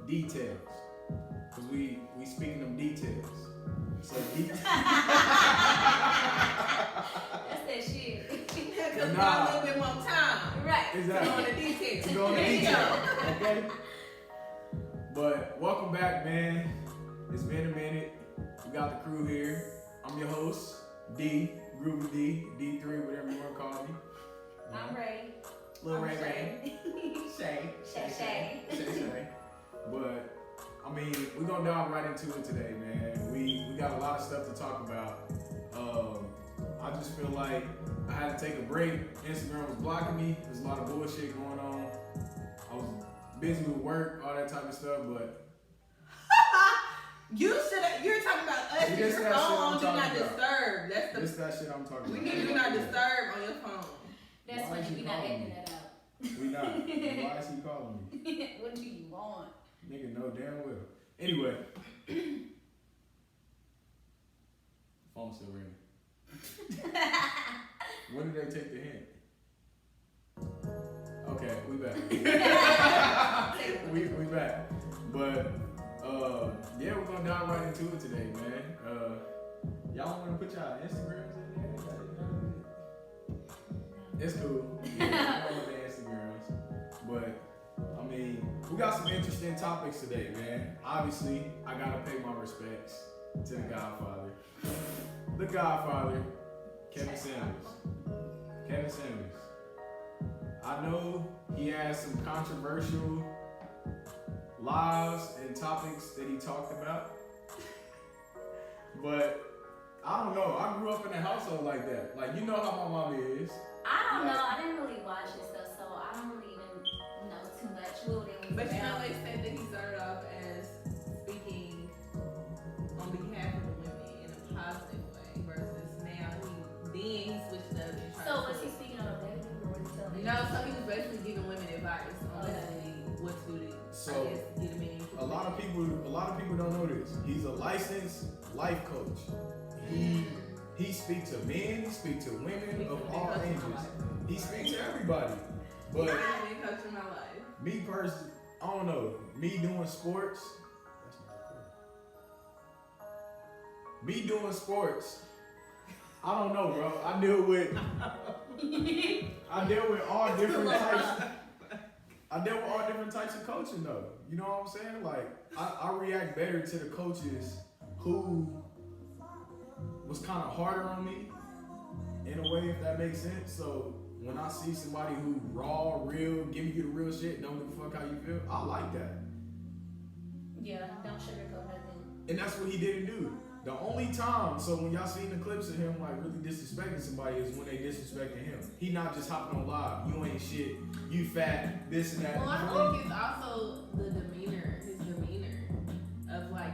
DeeTales. Cause we speaking them details. So That's that shit. Because we got a little bit more time. Right. Exactly. To go on the details. To go on the details. Okay? But welcome back, man. It's been a minute. We got the crew here. I'm your host, D, Groovy D, D3, whatever you want to call me. I'm Rae. Little Rae Shae. Shae. But I mean, we're gonna dive right into it today, man. We got a lot of stuff to talk about. I just feel like I had to take a break. Instagram was blocking me. There's a lot of bullshit going on. I was busy with work, all that type of stuff, but You're talking about us. See, this Your that shit phone I'm on do talking not about. disturb. That's this that shit I'm talking we about. need do not disturb on your phone. That's Why is funny, he we not calling editing me? that out. We not. Why is he calling me? What do you want? Nigga know damn well. Anyway. Phone still ringing. When did they take the hint? Okay, we back. we back. But yeah, we're gonna dive right into it today, man. Y'all wanna put y'all Instagrams in there? It's cool. Yeah, we don't want the Instagrams. But I mean, we got some interesting topics today, man. Obviously, I gotta pay my respects to the Godfather. The Godfather, Kevin Samuels. Kevin Samuels. I know he has some controversial lives and topics that he talked about, but I don't know. I grew up in a household like that. Like, you know how my mom is. I don't know. I didn't really watch this stuff, so I don't really even know too much. What it was But you know, about. they said that he started off as speaking on behalf of the women in a positive way, versus now he switched up and tried So to. was he speaking on a negative or was he telling? No, so he was basically giving women advice on basically what to do to, So, I guess, get a man. A lot of people don't know this. He's a licensed life coach. He speaks to men, he speaks to women of all ages. He speaks to everybody. But He's been coaching my life. me personally, I don't know. Me doing sports. That's not cool. Me doing sports. I don't know, bro. I deal with all different types. I deal with all different types of coaching, though. You know what I'm saying? Like, I react better to the coaches who was kind of harder on me, in a way, if that makes sense. So when I see somebody who raw, real, giving you the real shit, don't give a fuck how you feel, I like that. Yeah, don't sugarcoat nothing. And that's what he didn't do. The only time, so when y'all seen the clips of him like really disrespecting somebody is when they disrespecting him. He not just hopping on live. You ain't shit. You fat. This and that. Well, I think it's also the demeanor, his demeanor of like,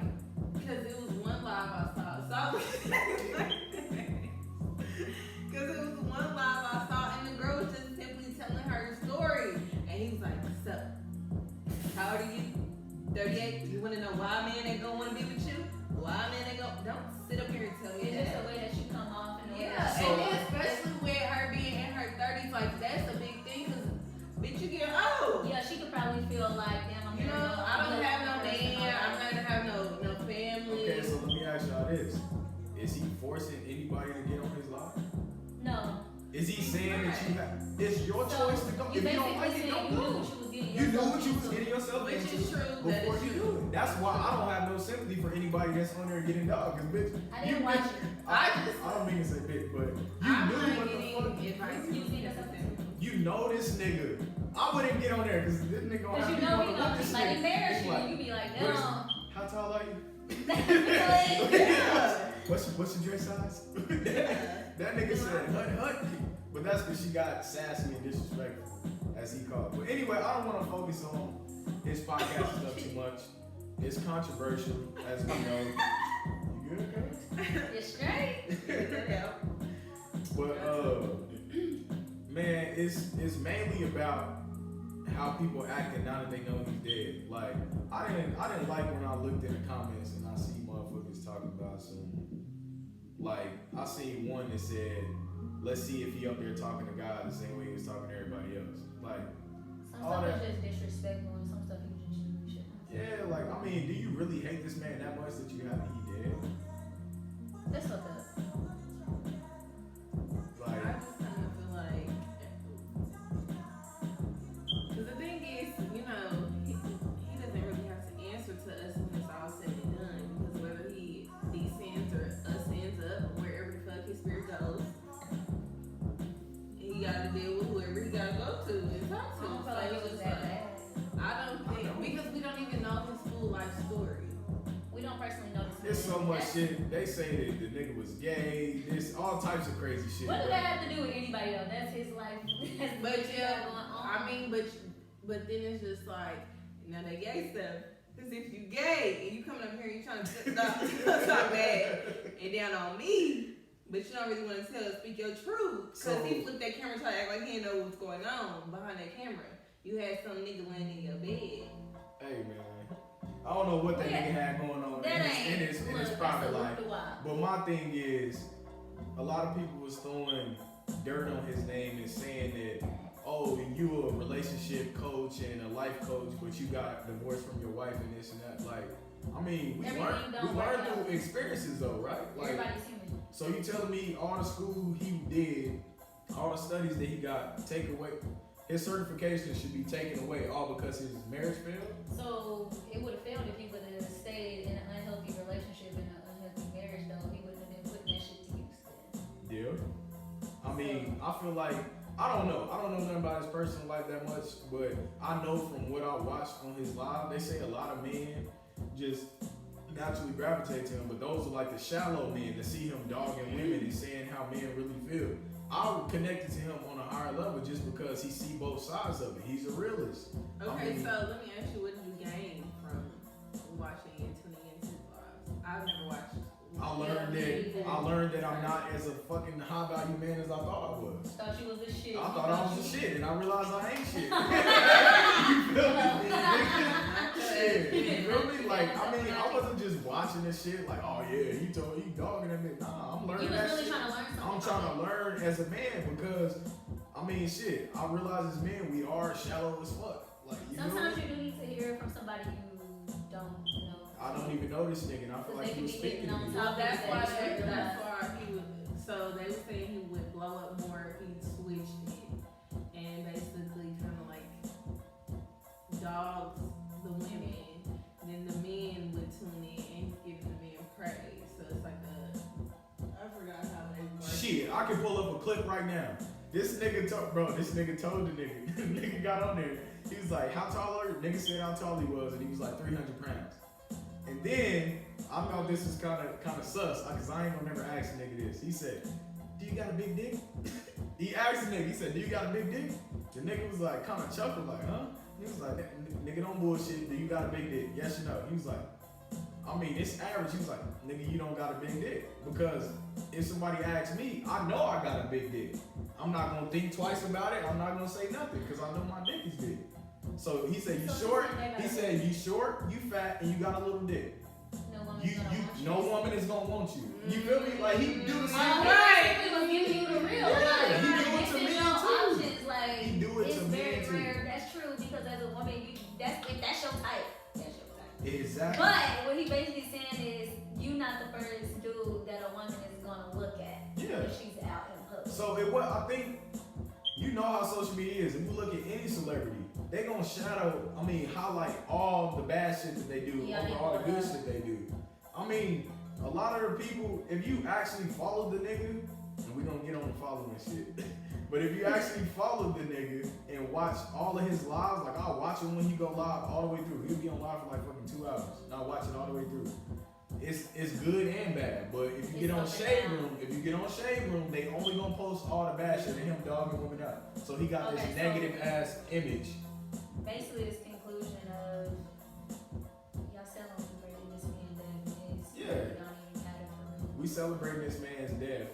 because it was one live I saw, because it was one live I saw, and the girl was just simply telling her story, and he was like, "So, how old are you? 38. You want to know why a man ain't gonna want to be with you? Why a man ain't gonna? Don't sit up here and tell me It's just that." the way that you come off and Yeah, So- and then especially with her being in her 30s, like that's a big thing, cause bitch, you get old. yeah, she could probably feel like, damn, I'm You know, I don't have no man. I'm not gonna have no family. Okay, so let me ask y'all this. Is he forcing anybody to get on his live? No. Is he saying that you have, it's your So, choice to go? You If you don't basically like it, saying don't you knew go. what you was getting You knew yourself what you was into. getting yourself Which into is true, that before is you true. do it. That's why I don't have no sympathy for anybody that's on there getting dog. Cause bitch, I didn't watch it. I I don't mean to say bitch, but you I'm knew not what the getting fuck. advice. You was getting yourself into. You know this nigga. I wouldn't get on there because this nigga gonna Because have you me know on he the gonna look this like nigga. embarrass It's you. like, You be like, what is- no. How tall are you? Really? What's your dress size? That nigga said hut. But that's because she got sassy and disrespectful, as he called it. But anyway, I don't want to focus on his podcast stuff too much. It's controversial, as we know. You good, guys? You're straight. But man, it's mainly about how people acting now that they know he's dead. Like I didn't like when I looked in the comments and I see motherfuckers talking about some. Like I seen one that said, "Let's see if he up there talking to God the same way he was talking to everybody else." Like Some all stuff that. is just disrespectful and some stuff you just shouldn't. Yeah, like, I mean, do you really hate this man that much that you happy he dead? That's fucked up. Like, I just kind of feel like, because the thing is, you know, he doesn't really have to answer to us when it's all said and done. Because whether he descends or us ends up, wherever the fuck his spirit goes, he got to deal with whoever he got to go to and talk I to. don't feel like it was that bad. I don't think, because we don't even know his full life story. We don't personally know this. there's so much shit. They say that the nigga was gay. There's all types of crazy shit. What does bro. that have to do with anybody though? That's his life. That's But what he yeah, got going on. I mean, but then it's just like, you know, that gay stuff. Because if you gay and you coming up here and you trying to talk bad and down on me, but you don't really want to speak your truth. Because he flipped that camera trying to act like he didn't know what's going on behind that camera. You had some nigga laying in your bed. Hey man, I don't know what that nigga had going on in his private life. But my thing is, a lot of people was throwing dirt on his name and saying that, oh, you a relationship coach and a life coach, but you got divorced from your wife and this and that. Like, I mean, we learned through experiences though, right? Like, everybody's human. so you telling me all the school he did, all the studies that he got taken away, his certification should be taken away all because his marriage failed? So it would have failed if he would have stayed in an unhealthy relationship and an unhealthy marriage though. He wouldn't have been putting that shit to use then. Yeah. I mean, I feel like, I don't know nothing about his personal life that much, but I know from what I watched on his live, they say a lot of men just naturally gravitate to him, but those are like the shallow men that see him dogging women and saying how men really feel. I connected to him on a higher level just because he see both sides of it. He's a realist. Okay, I mean, so let me ask you, what did you gain from watching and tuning into his lives? I've never watched. I learned that I'm not as a fucking high value man as I thought I was. Thought you was the shit. I thought I was the shit, and I realized I ain't shit. You feel me? Shit, you feel me? Like, I mean, I wasn't just watching this shit like, oh yeah, he dogging at me. Nah, I'm learning You was that really shit. trying to learn something. I'm trying to learn as a man because, I mean, shit, I realize as men we are shallow as fuck. Like, you Sometimes know, you do need to hear from somebody you don't know. I don't even know this nigga, and I feel like he was speaking to me. So that's why he would. So they were saying he would blow up more if he switched it, and basically kind of like dogs the women, then the men would tune in and give the men praise. So it's like I forgot how they work. Shit, I can pull up a clip right now. This nigga told the nigga. The nigga got on there. He was like, how tall are you? Nigga said how tall he was, and he was like 300 pounds. And then, I thought this was kind of sus, because I ain't gonna never ask a nigga this. He said, do you got a big dick? He asked the nigga, he said, do you got a big dick? The nigga was like, kind of chuckled, like, huh? He was like, nigga, don't bullshit, do you got a big dick? Yes or no? He was like, I mean, it's average. He was like, nigga, you don't got a big dick. Because if somebody asks me, I know I got a big dick. I'm not gonna think twice about it. I'm not gonna say nothing, because I know my dick is big. So he said, you short? He said, you short, you fat, and you got a little dick. No woman is gonna want you. You feel me? Like, he do the same thing. Right. He was giving you the real. Yeah, he do it to me too. Options. Like, He do it it's to me very too. rare. That's true, because as a woman, if that's your type, that's your type. Exactly. But what he basically saying is, you not the first dude that a woman is gonna look at Yeah. if she's out in public. So I think, you know how social media is. If you look at any celebrity, they gonna highlight all the bad shit that they do over all the good shit they do. I mean, a lot of the people, if you actually follow the nigga, and we gonna get on the following shit, but if you actually follow the nigga and watch all of his lives, like I'll watch him when he go live all the way through. He'll be on live for like fucking 2 hours, and I'll watch it all the way through. It's good and bad, but if you get on Shade Room, they only gonna post all the bad shit and him dogging women out. So he got this negative ass image. Basically, this conclusion of y'all celebrating this man that is Yeah. don't even matter for real. We celebrating this man's death.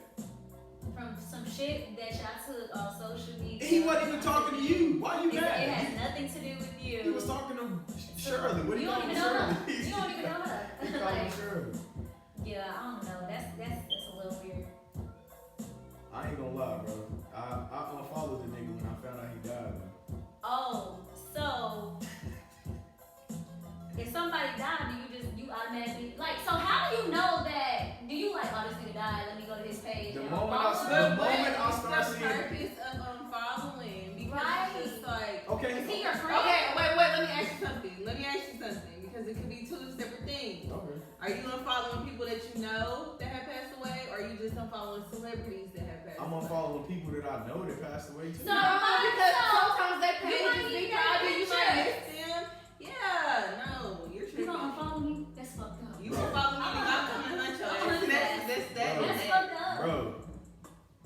From some shit that y'all took on social media. He wasn't even talking to you. Why you It mad? has nothing to do with you. He was talking to Shirley. What do You you don't call even him, know her. Shirley? You don't even know her. He called him Shirley. Yeah, I don't know. That's a little weird. I ain't gonna lie, bro. I unfollowed the nigga when I found out he died, man. Oh, so it's so guy. Let me go to his page. The and moment unfollow I- him. the moment I start the seeing- purpose of unfollowing, because it's just like. Okay. Is he your friend? Okay, wait. Let me ask you something. Because it could be two separate things. Okay. Are you unfollowing people that you know that have passed away, or are you just unfollowing celebrities that have passed I'm away? unfollowing people that I know that passed away too. No, Because no. sometimes they You pay might just need be that private. You might picture. miss them. Yeah, no, you're You tripping. gonna unfollow me? That's fucked up. You Bro. gonna follow me and I'm coming to hunt your ass. That's that. Bro. That's fucked up. Bro,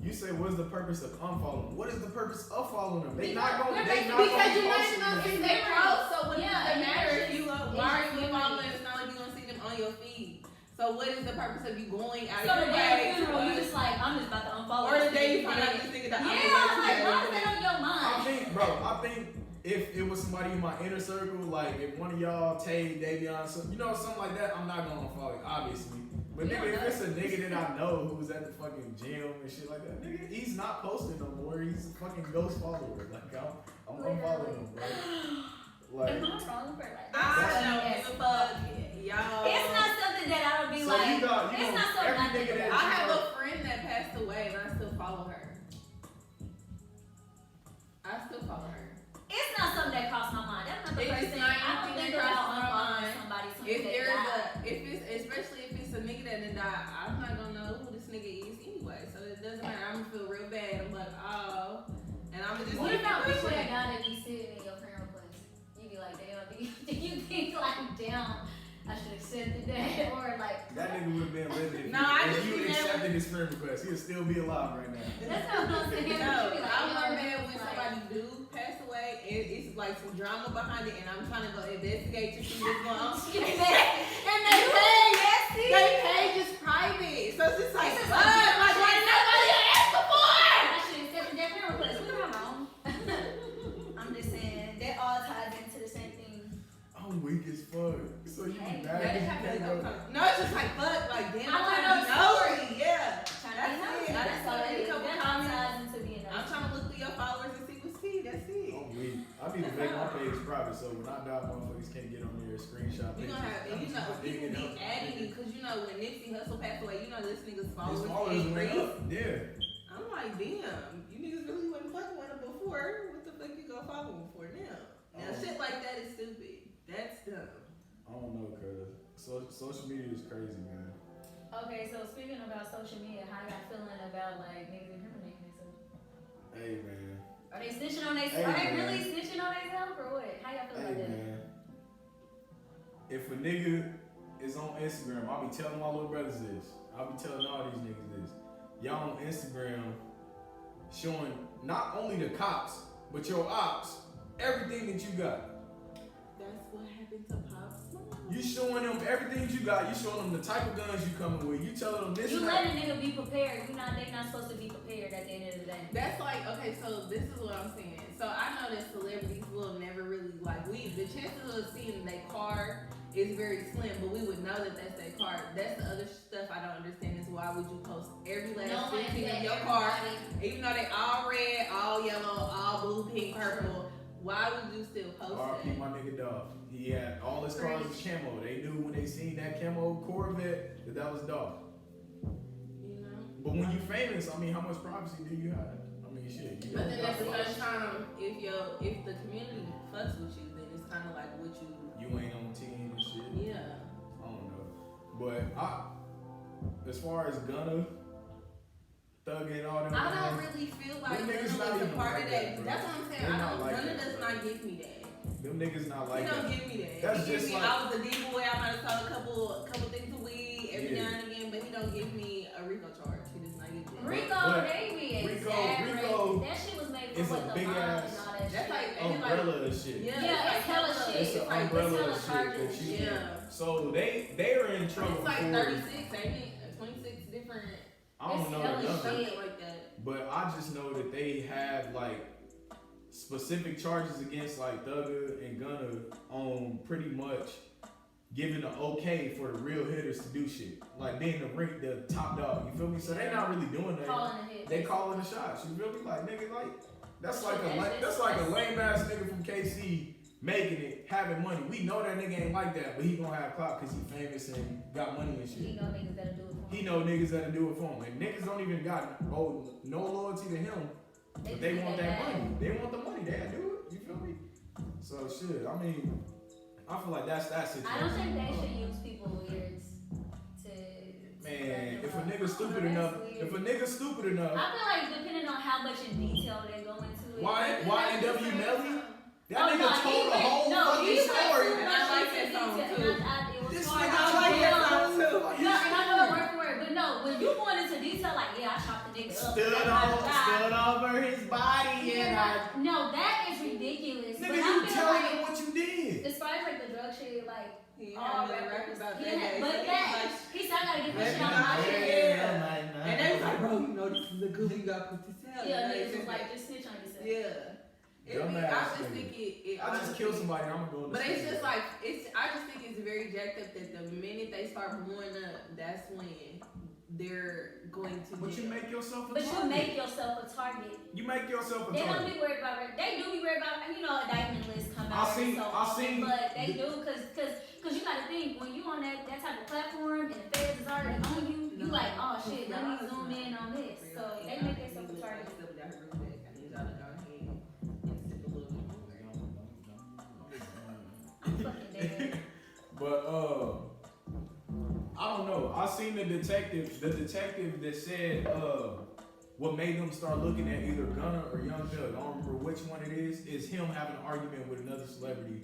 you say what's the purpose of unfollowing? What is the purpose of following them? They not Because gonna. they're They not Because gonna you're not post even gonna anything. see their post, so what Yeah, does it matter it's if you just- why are it's you just following? It's not like you're gonna see them on your feed. So what is the purpose of you going out So of the your day of way the funeral, you to just like, I'm just about to unfollow. or the this day you nigga. find out this nigga that Yeah, I'm like, why is that on your I mind? think, bro. I think if it was somebody in my inner circle, like if one of y'all, Tay, Davion, something like that, I'm not gonna unfollow it, obviously. But Yeah, nigga, if but- it's a nigga that I know who's at the fucking gym and shit like that, nigga, he's not posting no more. He's a fucking ghost follower. Like I'm unfollowing him, bro. Like. Am I wrong for like I that's don't funny as give a fuck. fuck, y'all. It's not something that I would be So like. you got- you it's know, not something every I think nigga that about. I have a friend that passed away and I still follow her. I still follow her. It's not something that crossed my mind. That's not the It's first thing. not I don't anything think that about crosses my unfollowing mind. somebody soon If as they there's die. especially if it's a nigga that done died, I'm not gonna know who this nigga is anyway. So it doesn't matter. I'm gonna feel real bad. I'm like, oh, and I'm just. What leave about it people pushing. that gotta be sitting in your friend request? You be like, damn, do you think like, damn, I should accept that or like? That nigga would have been living if, No, I if just you be mad accepted his friend request. He'd still be alive right now. That's not what I'm saying. No, But you be like, I'm yo, more mad when like- somebody do pass away and it's like some drama behind it, and I'm trying to go investigate to see what's going on. And they page is private, so it's just like, It's just fuck, like, like, nobody asked for. I should accept that friend request. We're not wrong. I'm just saying that all ties into the same thing. I'm weak as fuck. So you Hey, be That mad is if happening you can't go. sometimes. No, it's just like, fuck, like, damn, I wanna I'm know the trying to be nosy, yeah. Trying That's to be it. nosy. I That's just all saw it a is. couple That all comments. ties into being I'm nosy. trying to look through your followers and see what's tea, that's it. I'm weak. I need to make my page private so when I die, motherfuckers can't get on there and screenshot You pictures. gonna have, and you know, I'm people digging be up. adding you, cause you know when Nipsey Hussle passed away, you know this nigga's His followers followers went increased. up. Yeah. I'm like, damn, you niggas really wasn't fucking with him before. What the fuck you gonna follow him for now? Now Oh. shit like that is stupid. That's dumb. I don't know, cuz. Social media is crazy, man. Okay, so speaking about social media, how y'all feeling about like niggas incriminating themselves? Hey, man. Are they snitching on they? Hey, Are they man. really snitching on themselves or what? How y'all feel Hey, about that? man. If a nigga is on Instagram, I'll be telling my little brothers this. I'll be telling all these niggas this. Y'all on Instagram showing not only the cops, but your ops, everything that you got. That's what happened to Pops. You showing them everything you got. You showing them the type of guns you coming with. You telling them this You and let that. a nigga be prepared. They not supposed to be prepared at the end of the day. That's like, okay, so this is what I'm saying. So I know that celebrities will never really, like, the chances of seeing their car is very slim, but we would know that that's their car. That's the other stuff I don't understand is why would you post every last No one thing said of your car, everybody. even though they all red, all yellow, all blue, pink, purple, why would you still post R.P. that? my nigga Dolph. He had all his cars was camo. They knew when they seen that camo Corvette that was Dolph. You know? But when you famous, I mean, how much privacy do you have? I mean, shit. You But then got at the flash. same time, if the community fucks with you, then it's kind of like what you, You ain't on team and shit. yeah. I don't know. But as far as Gunna, Thug and all them, I don't guys, really feel like Them niggas Gunna not was a even part like of that, that. bro. That's what I'm saying. They're I not don't. like Gunna that, does bro. not give me that. them niggas not He like don't that. give me that. That's He give just me, like- I was a D-boy. I might have sold a couple things of weed every Yeah. now and again, but he don't give me a RICO charge. He does not give me that. Rico, But they be Rico exaggerating. That shit was made is for a what the big mom ass and all that That's shit. like and it's like, Umbrella and shit. yeah, Yeah, it's hella shit. It's an It's like, umbrella it's of shit hella that you. Yeah. So they are in trouble It's like for. 36, ain't it? 26 different, I don't It's know hella the number, shit. something like that. but I just know that they have like specific charges against like Thugger and Gunna on pretty much giving the okay for the real hitters to do shit, like being the top dog. You feel me? So they not really doing that. Calling a hit. They calling the shots. You feel me? Like nigga, like that's like That's that's like a lame ass nigga from KC making it, having money. We know that nigga ain't like that, but he gonna have clout because he famous and got money and You shit. know niggas that'll do it for he know niggas that'll do it for him. And niggas don't even got no loyalty to him. But they want that money. They want the money. They'll do it. You feel me? So shit. I mean, I feel like that's that situation. I don't think they should use people weirds to. Man, if a nigga stupid enough, I feel like depending on how much in detail they go into it. YNW Melly? That Oh, nigga no, told a whole he fucking went story. too And I much like into that song, detail, too. and it was This hard. nigga I like that song too. No, and I know it word for word, but no, when you going into detail, like, yeah, I chopped the nigga up. Stood over his body and I. No, that is ridiculous. Nigga, But I you feel telling like, him what you did. as far as like the drug shit, like, He all had rap rappers, about he that. had, but that, he said, I gotta get this shit out of my Yeah. shit. And they was like, bro, you know this is a good one. You gotta put this out. Yeah, niggas was like, just snitch on yourself. Yeah. I Dumbass just nigga. think it I just killed somebody. I'm going to. But it's just like I just think it's very jacked up that the minute they start blowing up, that's when they're going to. But you make yourself a But target. you make yourself a target. You make yourself a They don't target. be worried about. They do be worried about. You know, a diamond list come I out. seen- But they do because you gotta think when you on that type of platform and the feds is already on you. You like, oh shit, let me zoom in on this. So they make themselves a target. I'm fucking dead. But I don't know. I seen the detective that said what made them start looking at either Gunna or Young Thug. I don't remember which one it is him having an argument with another celebrity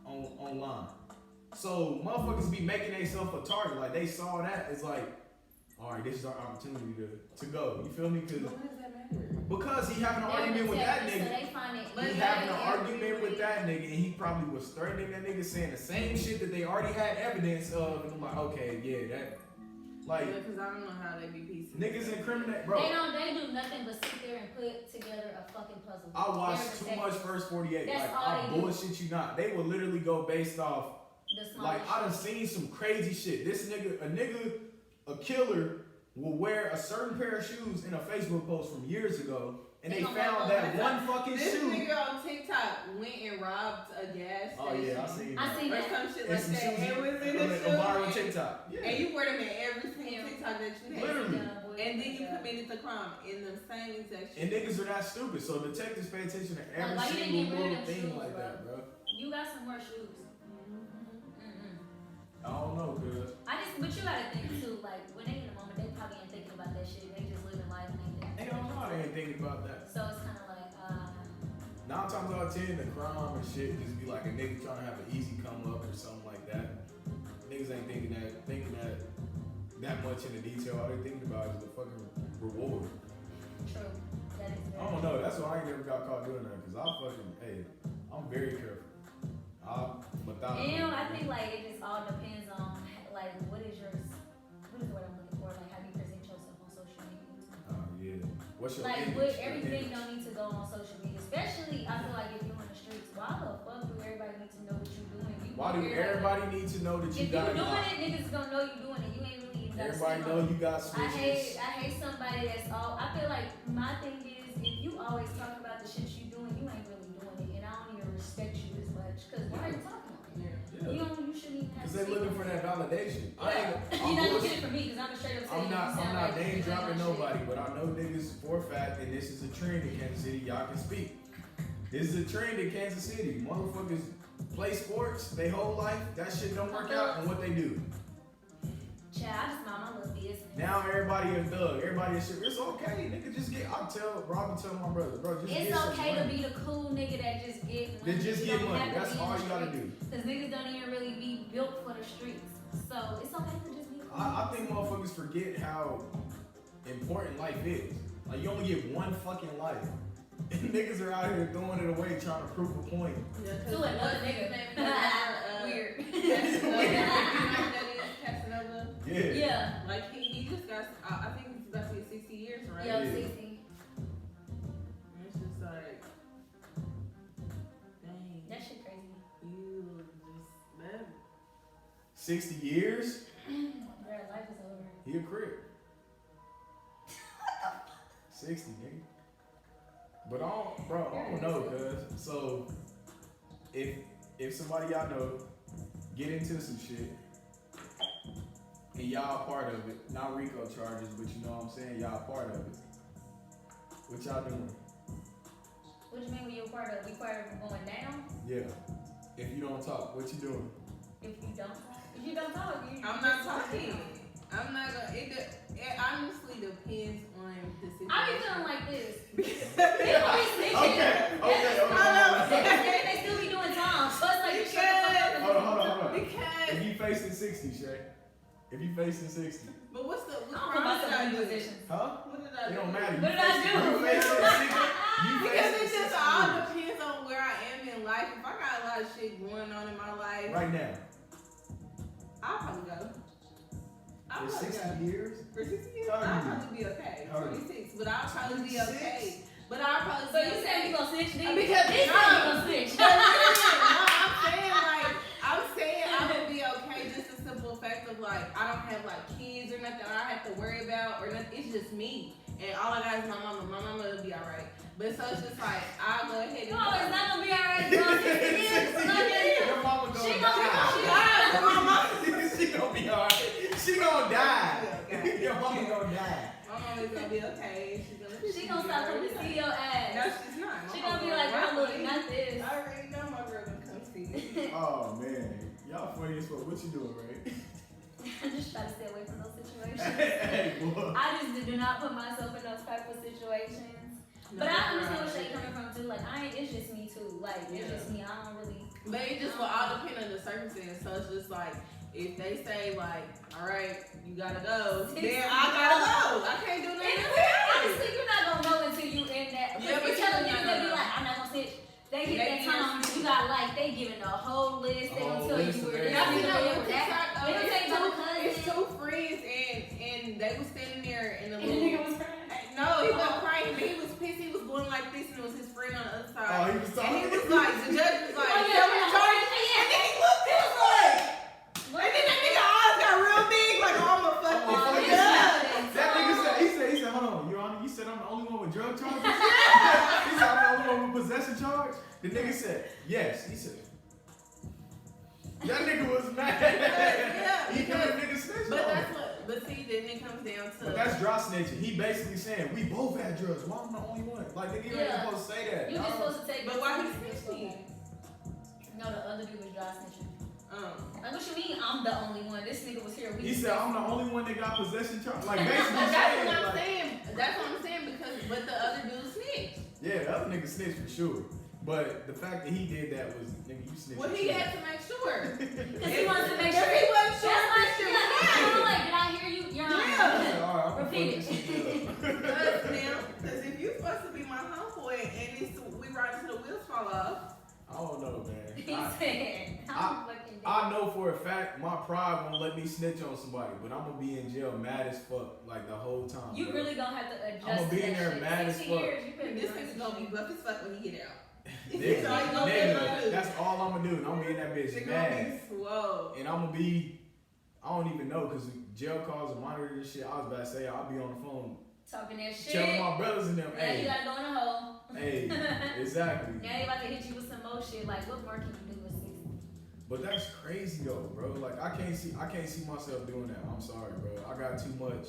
online. So motherfuckers be making themselves a target. Like they saw that, it's like, all right, this is our opportunity to go. You feel me? Because he having an argument with that nigga. So they find it. He having an argument with that nigga, and he probably was threatening that nigga, saying the same shit that they already had evidence of. And I'm like, okay, yeah, that, like, because I don't know how they be piecing. niggas incriminate, bro. They do nothing but sit there and put together a fucking puzzle. I watched They're too much First 48. That's Like, all I they do. bullshit you not. They will literally go based off. The small Like, I done seen some crazy shit. This nigga, a killer, will wear a certain pair of shoes in a Facebook post from years ago, and they found that one fucking this shoe. This nigga on TikTok went and robbed a gas station. Oh yeah, I seen that. I seen or that. some shit And like some that. shoes It was in on the a shoe. viral TikTok. Yeah. And you wear them in every single TikTok that you had. Literally. And then you committed the crime in the same section. And niggas are that stupid, so detectives pay attention to every Why you didn't single get rid of little them thing shoes, like bro? that, bro. You got some more shoes. I don't know, cuz. But you gotta think too, like when they in the moment, they probably ain't thinking about that shit. They just living life and ain't thinking. They don't know they ain't thinking about that. So it's kind of like, 9 times out of 10, the crime and shit just be like a nigga trying to have an easy come up or something like that. Niggas ain't thinking that much in the detail. All they thinking about is the fucking reward. true. That is I don't know. That's why I ain't never got caught doing that. Cause I'm very careful. And I think like it just all depends on like what is the word I'm looking for? Like how you present yourself on social media. Yeah. What's your Like image? everything don't need to go on social media. Especially I feel like if you're in the streets, why the fuck do everybody need to know what you're doing? Why do everybody need to know that you if got you're doing it, niggas gonna know you're doing it. You ain't really even gotta Everybody say know no. you got I switches. hate somebody that's all. I feel like my thing is if you always talk about the shit you doing, you ain't really doing it, and I don't even respect you as much. Cause why are you talking about it? Yeah. You shouldn't even have. Cause they looking for that validation. Yeah. You're not gonna get it from me because I'm straight up saying I'm not like name you dropping shit. nobody, but I know niggas for a fact, and this is a trend in Kansas City. Y'all can speak. This is a trend in Kansas City. Motherfuckers play sports they whole life. That shit don't work out, and what they do? Child, I just mind my little business. Now everybody a thug. Everybody is shit. It's okay, nigga. Just get. Robbie tell my brother, bro. Just It's get some okay to money. be the cool nigga that just get money. That just You get don't money. have to That's be all in you the gotta streets. do. Cause niggas don't even really be built for the streets. So it's okay to just be cool. I think motherfuckers forget how important life is. Like you only get one fucking life. And niggas are out here throwing it away trying to prove a point. To another nigga. Weird. Casanova. Yeah. Yeah. Like he just got. I think he's about to get 60 years, right? Yeah, Yeah. 60. It's just like, dang. That shit crazy. You just man. 60 years? Their life is over. He a crip. 60, nigga. But I don't know, cuz. So, if somebody y'all know get into some shit, and y'all part of it. Not RICO charges, but you know what I'm saying? Y'all part of it. What y'all doing? What you mean when you're part of? You part of going down? Yeah. If you don't talk, what you doing? If you don't talk, you. I'm not talking. I'm not gonna. It honestly depends on the situation. I be feeling like this. Okay. They still be doing time. So it's like you shut the fuck up. Hold on. Because. If you facing 60, Shay. If you facing 60. But what's the? I don't What put crime did myself I in do? positions. Huh? What did I It do? don't matter. What did I do? You facing 60. Because it just all depends on where I am in life. If I got a lot of shit going on in my life, Right now. I'll probably go. For 60 years? For 60 years, 30. I'll probably be okay. 26, but I'll probably be 26? okay. But I'll probably So be you okay. saying you gonna snitch? Then? Because this no. time you gonna snitch. I'm saying I'm gonna be okay. Just the simple fact of like I don't have like kids or nothing I have to worry about or nothing. It's just me, and all I got is my mama. My mama will be alright. But so it's just like I'll go ahead and. No, it's not gonna be alright. Girl, 60 years. Your mama gonna She die. gonna She gonna be alright. She gonna die. Okay. Your mama gonna die. My mama's gonna be okay. She's gonna. She gonna stop coming to see your No, ass. she's not. She gonna be like, girl, look, not this. I already know my girl gonna come see me. Oh man, y'all funny as fuck. What you doing, right? I'm just trying to stay away from those situations. Hey, boy. I just do not put myself in those type of situations. But I understand where she's coming from too. Like it's just me too. Like it's just me. I don't really. But it just will all depend on the circumstance. So it's just like if they say like, all right, you gotta go, then I gotta go. I can't do nothing. Honestly, you're not gonna know until you in that. Yeah, But but you telling you niggas not they be gonna like, I'm not gonna snitch. They hit They that be time. just- You got like they giving the whole list. They gonna tell you where this Y'all see nigga that is, one that. TikTok? They gonna take no cousin. It's two friends and they was standing there in the And the little. nigga was crying. No, he wasn't crying, but he was pissed. He was going like this, and it was his friend on the other side. Oh, he was And talking. he was like, the judge was like, Oh, yeah, tell me the yeah. charge. Yeah. And then he looked, he was like, and then that nigga eyes got real big, like, oh, I'm a fuck Oh, this fuck nigga this up. That nigga said, he said, hold on, Your Honor, you said I'm the only one with drug charges? He said I'm the only one with possession charge? The nigga said, yes. He said, that nigga was mad. Yeah, He because- the nigga snitched But on him. that's what, but see, then it comes down to. But that's dry snitching. He basically saying, we both had drugs. Why I'm the only one? Like, nigga, you ain't Yeah. supposed to say that. You dog. just supposed to take. But why he snitching? snitching? No, the other dude was dry snitching. Um, Like what you mean? I'm the only one. This nigga was here. He said, I'm the only one that got possession charge. Like, basically That's saying, what I'm like, saying. That's what I'm saying because, but the other dude snitched. yeah, the other nigga snitched for sure. But the fact that he did that was, nigga, you snitched. Well, for he sure. had to make sure. Because he wants to make If sure. he wasn't sure, That's why he she should like, have. I'm like, did I hear you? You're Yeah. Yeah, all right, I'm gonna Repeat fuck this shit up. Because if you supposed to be my homeboy and it's, we ride until the wheels fall off. I don't know, man. He said, I'm fucking dead. I know for a fact my pride won't let me snitch on somebody, but I'm gonna be in jail mad as fuck like the whole time. You bro. really gonna have to adjust. I'ma be to in that there shit. mad as 60 fuck. years, you been This doing nigga's some gonna be shit. buff as fuck when he get out. Nigga, all you gonna be able to nigga, do. that's all I'm gonna do. And I'm gonna be in that bitch Nigga gonna mad. be swole. And I'm gonna be, I don't even know, cause jail calls and monitor this shit. I was about to say, I'll be on the phone Talking that shit. telling my brothers and them, Now you hey, gotta go in the hole. hey, exactly. Now they about to hit you with some more shit. Like, what more can you do with 60? But that's crazy though, bro. Like I can't see myself doing that. I'm sorry, bro. I got too much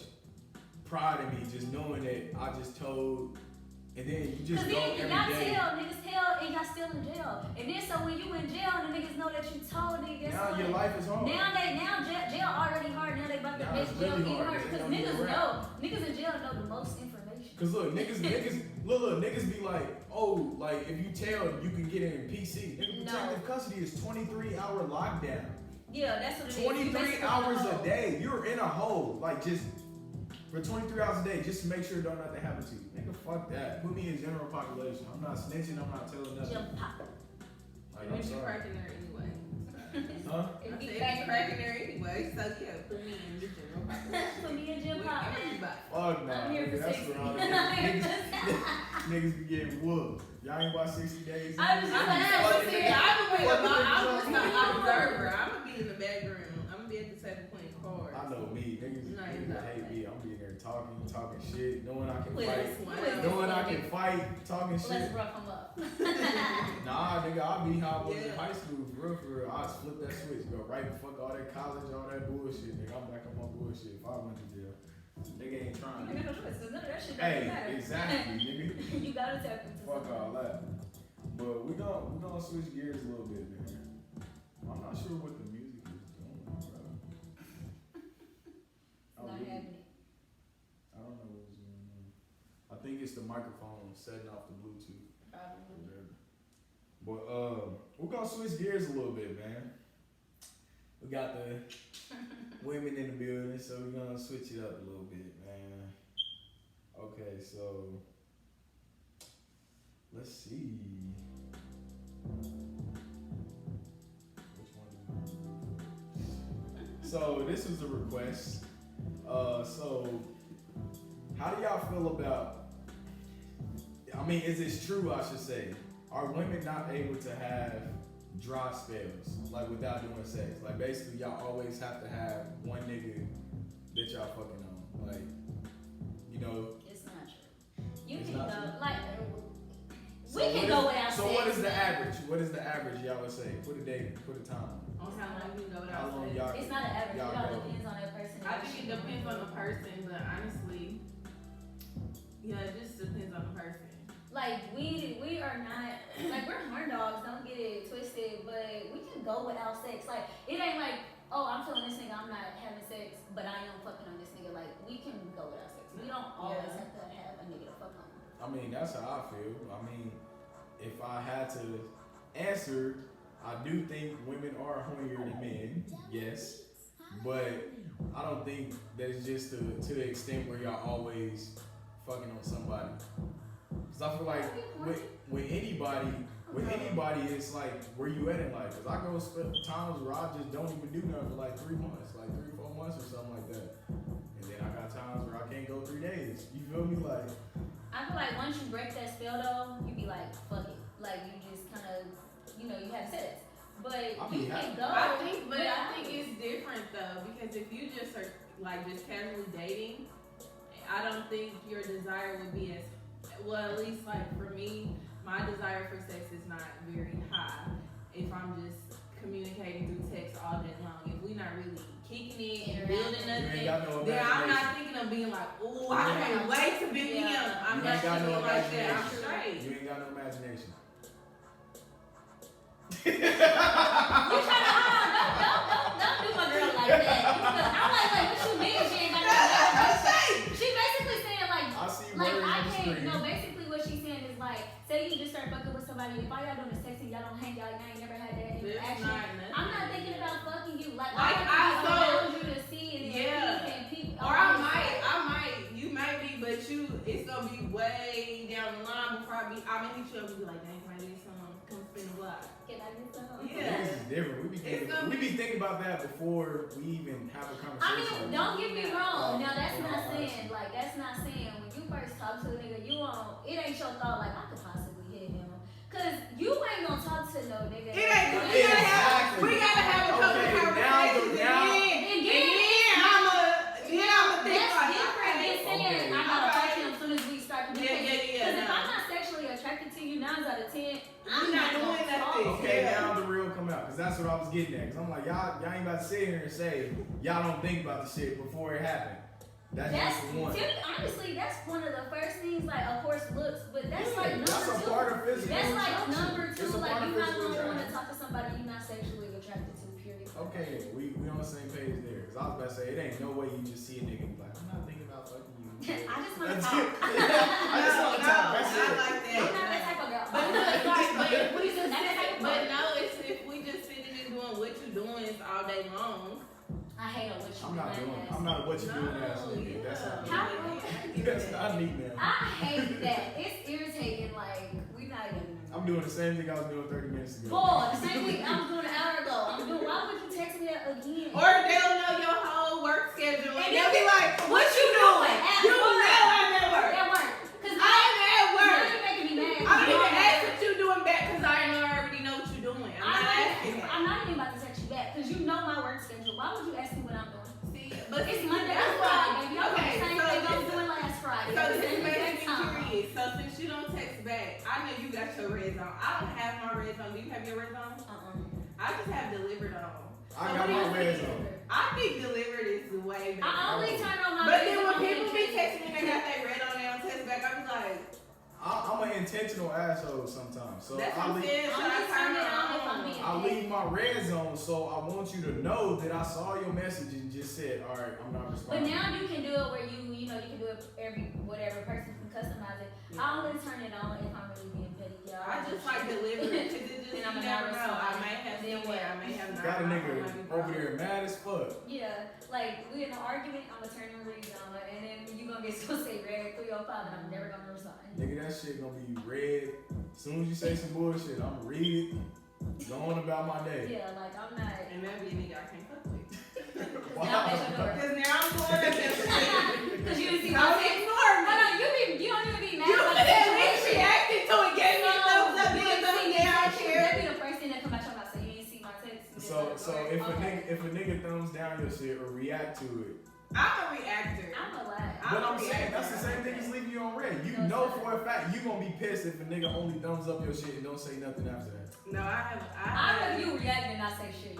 pride in me just knowing that I just told, and then you just Cause go then every y'all day. tell, niggas tell, and y'all still in jail. And then so when you in jail, the niggas know that you told niggas. Now your life is hard. Now jail already hard. Now they about to Now make it's jail really even hard, harder. they Cause know you niggas around. know, niggas in jail know the most information. Cause look, niggas be like, oh, like if you tell, you can get in PC. Nigga, protective custody is 23-hour lockdown. Yeah, that's what it is. You 23 basically hours in a a hole. day. You're in a hole, like just for 23 hours a day, just to make sure don't nothing happen to you. Nigga, fuck that. Put me in general population. I'm not snitching. I'm not telling nothing. Jump pop. Like, If I'm you sorry. cracking there anyway. Huh? I If said you if back you cracking there anyway, so yeah, put me in the general population. Put me in jail With pop. everybody. Fuck nah, I'm here nigga. for That's 60. what all niggas, niggas be getting whooped. Y'all ain't watch 60 Days? I was just I'm like, not, hey, see, I'm gonna be Fuck I'm just niggas. not observer. I'm gonna be in the background. I'm gonna be at the table playing cards. I know me. Niggas, No, niggas you're that not. hate me. I'm be in there talking shit, knowing I can Wait, fight, knowing I can fight, talking shit. Let's rough him up. Nah, nigga, I'll be how I was in high school, for real. I'll flip that switch, go right, fuck all that college, all that bullshit, nigga. I'm back on my bullshit if I went to jail. Nigga ain't trying. You ain't got no choice, 'cause none of that shit Hey, matter. exactly, nigga. You gotta tap into Fuck something. all that. But we gonna switch gears a little bit, man. I'm not sure what the music is doing, bro. Not happening. I don't know what's going on. I think it's the microphone setting off the Bluetooth. Probably. But we're gonna switch gears a little bit, man. We got the women in the building, so we're gonna switch it up a little bit, man. Okay, so let's see. Which one do we? So this was a request. So how do y'all feel about? I mean, is this true? I should say, are women not able to have dry spells, like without doing sex? Like basically, y'all always have to have one nigga that y'all fucking on. Like, you know. It's not true. You It's can not go true? like So we can go without sex. So what is the average? What is the average? Y'all would say. Put a date. Put a time. On how long you can go How without long sex. y'all? It's not an average. It y'all all go? depends on that person. I think it depends on the person, but honestly, yeah, it just depends on the person. Like we are not like we're horn dogs. Don't get it twisted, but we can go without sex. Like it ain't like, oh, I'm feeling this nigga, I'm not having sex, but I am fucking on this nigga. Like we can go without sex. We don't always have to have a nigga to fuck on. I mean, that's how I feel. I mean, if I had to answer, I do think women are hornier than men. Yes, but I don't think that it's just to the extent where y'all always fucking on somebody. Cause I feel like with anybody, it's like where you at in life. Cause I go spend times where I just don't even do nothing for like 3 months, like 3-4 months or something like that. And then I got times where I can't go 3 days. You feel me? Like I feel like once you break that spell though, you be like, fuck it. Like you just kind of, you have sex. But you can go. I think it's different though, because if you just are like just casually dating, I don't think your desire would be as well. At least like for me, my desire for sex is not very high. If I'm just communicating through text all day long, if we're not really kicking it and building nothing, then I'm not thinking of being like, oh, I can't wait to be with him. I'm not thinking like that. I'm straight. You ain't got no imagination. You trying to don't do my girl like that. Because I'm like, what you mean she ain't got no imagination? She basically saying like I see like words I on the can't. screen. No, basically what she's saying is like, say you just start fucking with somebody. If all y'all doing is texting, y'all don't hang, y'all ain't never had that interaction. I'm not thinking about fucking you. Like I want you to see and then people. Or I might, you might be, but it's gonna be way down the line before I might hit you up and be like, dang, can I get some? Come spin the block. Can I get some? Yeah. This is different. We be thinking about that before we even have a I conversation. mean, don't get me wrong. Now that's not saying when you first talk to a nigga, it ain't your thought like I could possibly hit him. Cause you ain't gonna talk to no nigga. We gotta have a couple conversations and then I'ma think that's like, different than saying I gotta talk to him as soon as we start communicating. Yeah. Cause if I'm not sexually attracted to you 9 out of 10, I'm not doing nothing. Okay, now the real come out, cause that's what I was getting at. Cause I'm like, y'all ain't about to sit here and say y'all don't think about the shit before it happened. That's just the one. Honestly, that's one of the first things. Like, of course, looks, but that's like number that's a 2. part of physical. That's like number 2. It's a Like part of you're not physical gonna want to attraction. talk to somebody you're not sexually attracted to. Period. Okay, we on the same page there. Cause I was about to say it ain't no way you just see a nigga and be like, I'm not thinking about fucking you. I just want to That's talk. it. I just want to talk. That's I it. like I'm not that type of girl. But But no, it's if we just sitting and doing what you doing all day long. I hate on what you I'm not a what you doing ass nigga. That's not me, man. I hate that. It's irritating. Like we not even. I'm doing the same thing I was doing 30 minutes ago. Boy, the same thing I was doing an hour ago. Why would you text me that again? Or they don't know your whole work schedule. And They'll be like, what you doing? At You work. know I'm at work. At work. Cause I'm at work. Now you're making me mad. I don't even ask what you doing back because I already know what you're doing. I'm not even about to text you back because you know my work schedule. Why would you ask me what I'm doing? See, but It's Monday that's through why. Friday, baby. I'm Okay, doing the same so thing this red zone. I don't have my red zone. Do you have your red zone? I just have delivered on. I got my red zone. I think delivered is way better. I only turn on my But red then zone when people be because- texting me, they got that red on, they don't text back. I be like, I'm an intentional asshole sometimes. So that's I what I'm leave, saying. So I'm I just turn turning it it on if I'm on. being I leave my red zone, so I want you to know that I saw your message and just said, all right, I'm not But responding. now you can do it where you can do it whatever person can customize it. Yeah. I only turn it on if I'm really being petty, y'all. I just like delivered because it just, you And I'm never not know. I responding. may have Then seen what? it, I may have not. Got a My nigga phone might be over broke. there mad as fuck. Yeah, like we in an argument, I'm gonna turn the read on, and then you gonna get so say red 305, and I'm never gonna respond. Nigga, that shit gonna be red. As soon as you say some bullshit, I'm gonna read it. Go on about my day. Yeah, like I'm not. And that be a nigga I can't fuck with. Now that's your door. Because now I'm going to Cause you didn't see my Don't text. ignore me. Hold on, you don't even be mad You about could the at least situation. reacted to it, gave me a thumbs up, You did didn't something see that I me. care. That'd be the first thing that come out your mouth. So you didn't see my text. You just So left the door. if a nigga thumbs down your shit or react to it, I'm a reactor. I'm a lie. but I'm saying that's the same thing as leaving you on red. You know for a fact you gonna be pissed if a nigga only thumbs up your shit and don't say nothing after that. No, I I'd rather you react than not say shit.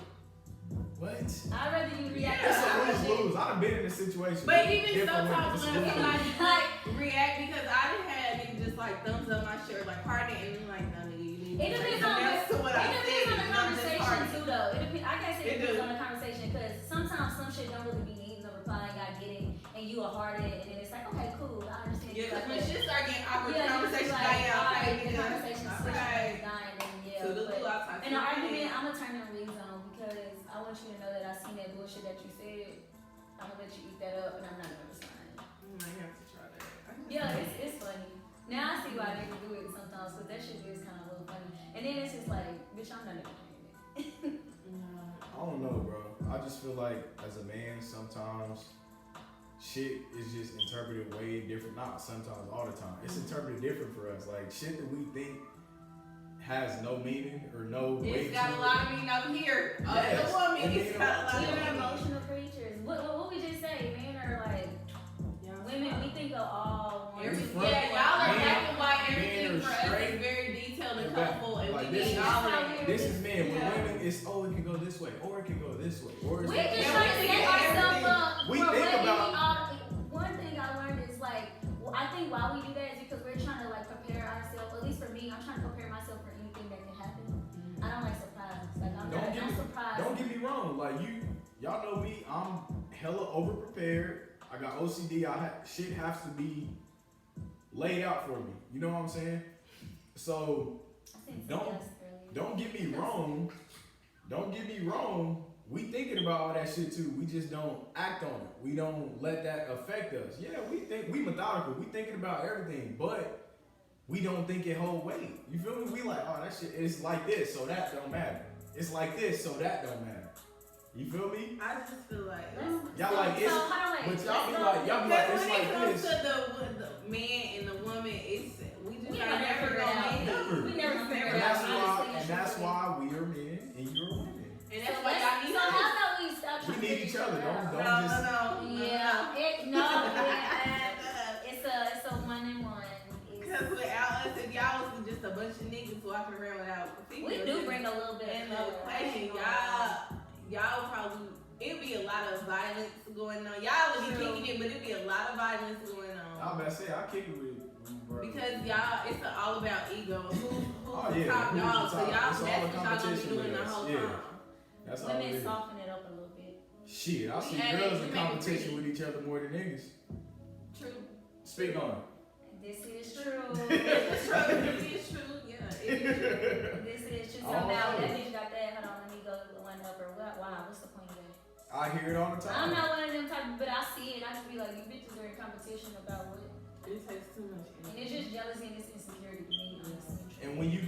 What? I'd rather you react It's than a not say shit. lose-lose. I done been in this situation. But with even different sometimes women. when It's a somebody lose-lose. like react because I done had niggas just like thumbs up my shirt, like hearting, and I'm like, no nigga, you need It to say depends on something else to what I it depends on the said. Not just conversation hearting. too, though. I can't say It it depends do. on the conversation because sometimes some shit don't really be needing a reply. I get it, and you are hearted, and then it's like, okay, cool, I understand. Yeah, you because like when that. shit start getting awkward, Yeah, conversation like, die out. alright, Okay, the nigga. conversation switch Alright. dying, and yeah. To the but blue outside. in an argument, I'm gonna turn the read zone because I want you to know that I seen that bullshit that you said. I'm gonna let you eat that up, and I'm not gonna respond. You might have to try that. Yeah, it's funny. Now I see why niggas do it sometimes, because that shit is kind of a little funny. And then it's just like, bitch, I'm not even doing it. I don't know, bro. I just feel like as a man, sometimes shit is just interpreted way different. Not sometimes, all the time. It's interpreted different for us. Like shit that we think has no meaning or no weight. It's got to a it. lot of meaning up here. Yes. The woman, And it's then- got a lot We of are meaning. emotional creatures. What we just say? Men are like, women, we think of all one, two, Front- Yeah, y'all are men- black and white. men Everything are for us straight. is very detailed and And back. colorful, and Like, we this need is- all of it. This is men. With Yeah. women, it's it can go this way, or it can go this way, or it's We just Yeah, trying we to think set of ourselves everything. up. We for think what about- we are. One thing I learned is like, I think why we do that is because we're trying to like prepare ourselves. At least for me, I'm trying to prepare myself for anything that can happen. I don't like surprises. Like I'm not surprised. Don't get me wrong. Like y'all know me. I'm hella over prepared. I got OCD. Shit has to be laid out for me. You know what I'm saying? So I seen Don't- TikToks earlier. don't get me wrong. Don't get me wrong. We thinking about all that shit too. We just don't act on it. We don't let that affect us. Yeah, we methodical. We thinking about everything, but we don't think it whole weight. You feel me? We like, oh, that shit is like this, so that don't matter. It's like this, so that don't matter. You feel me? I just feel like. Y'all like it's, hold on, wait. but y'all be Let's like, go. y'all be like, Because it's when it like comes this. to the man and the woman, it's we just We are never never figure it gonna out. make it. Never. We never gonna figure And it that's out. why, Honestly, and that's why we are men and you're women. And that's So why y'all need so how us. about we stop We trying to need figure each other. out? Don't No, just. Yeah, it's a one and one. Because without us, if y'all was just a bunch of niggas walking around without females, We do bring a little bit and of the color. question, y'all probably it'd be a lot of violence going on. Y'all would be True. kicking it, but it'd be a lot of violence going I'm on. about to say I kick it with bro. Because y'all, it's all about ego. Who's Oh, the yeah, top who's the dog? So top? y'all, It's all that's a what y'all gonna be competition doing with the us. whole Yeah. time. That's all it Women is. soften it up a little bit. Shit, I see And girls you in make it competition pretty. with each other more than niggas. True. Speak on This is true. It's true. It is true. Yeah, it is true. This is true. Oh, Somehow no. that bitch got that. Hold on, let me go one up or what? Wow, what's the point of that? I hear it all the time. I'm not one of them type, but I see it. I just be like, you bitches are in competition about what? It takes too much And energy. it's just jealousy and it's insecurity to me, honestly. And when you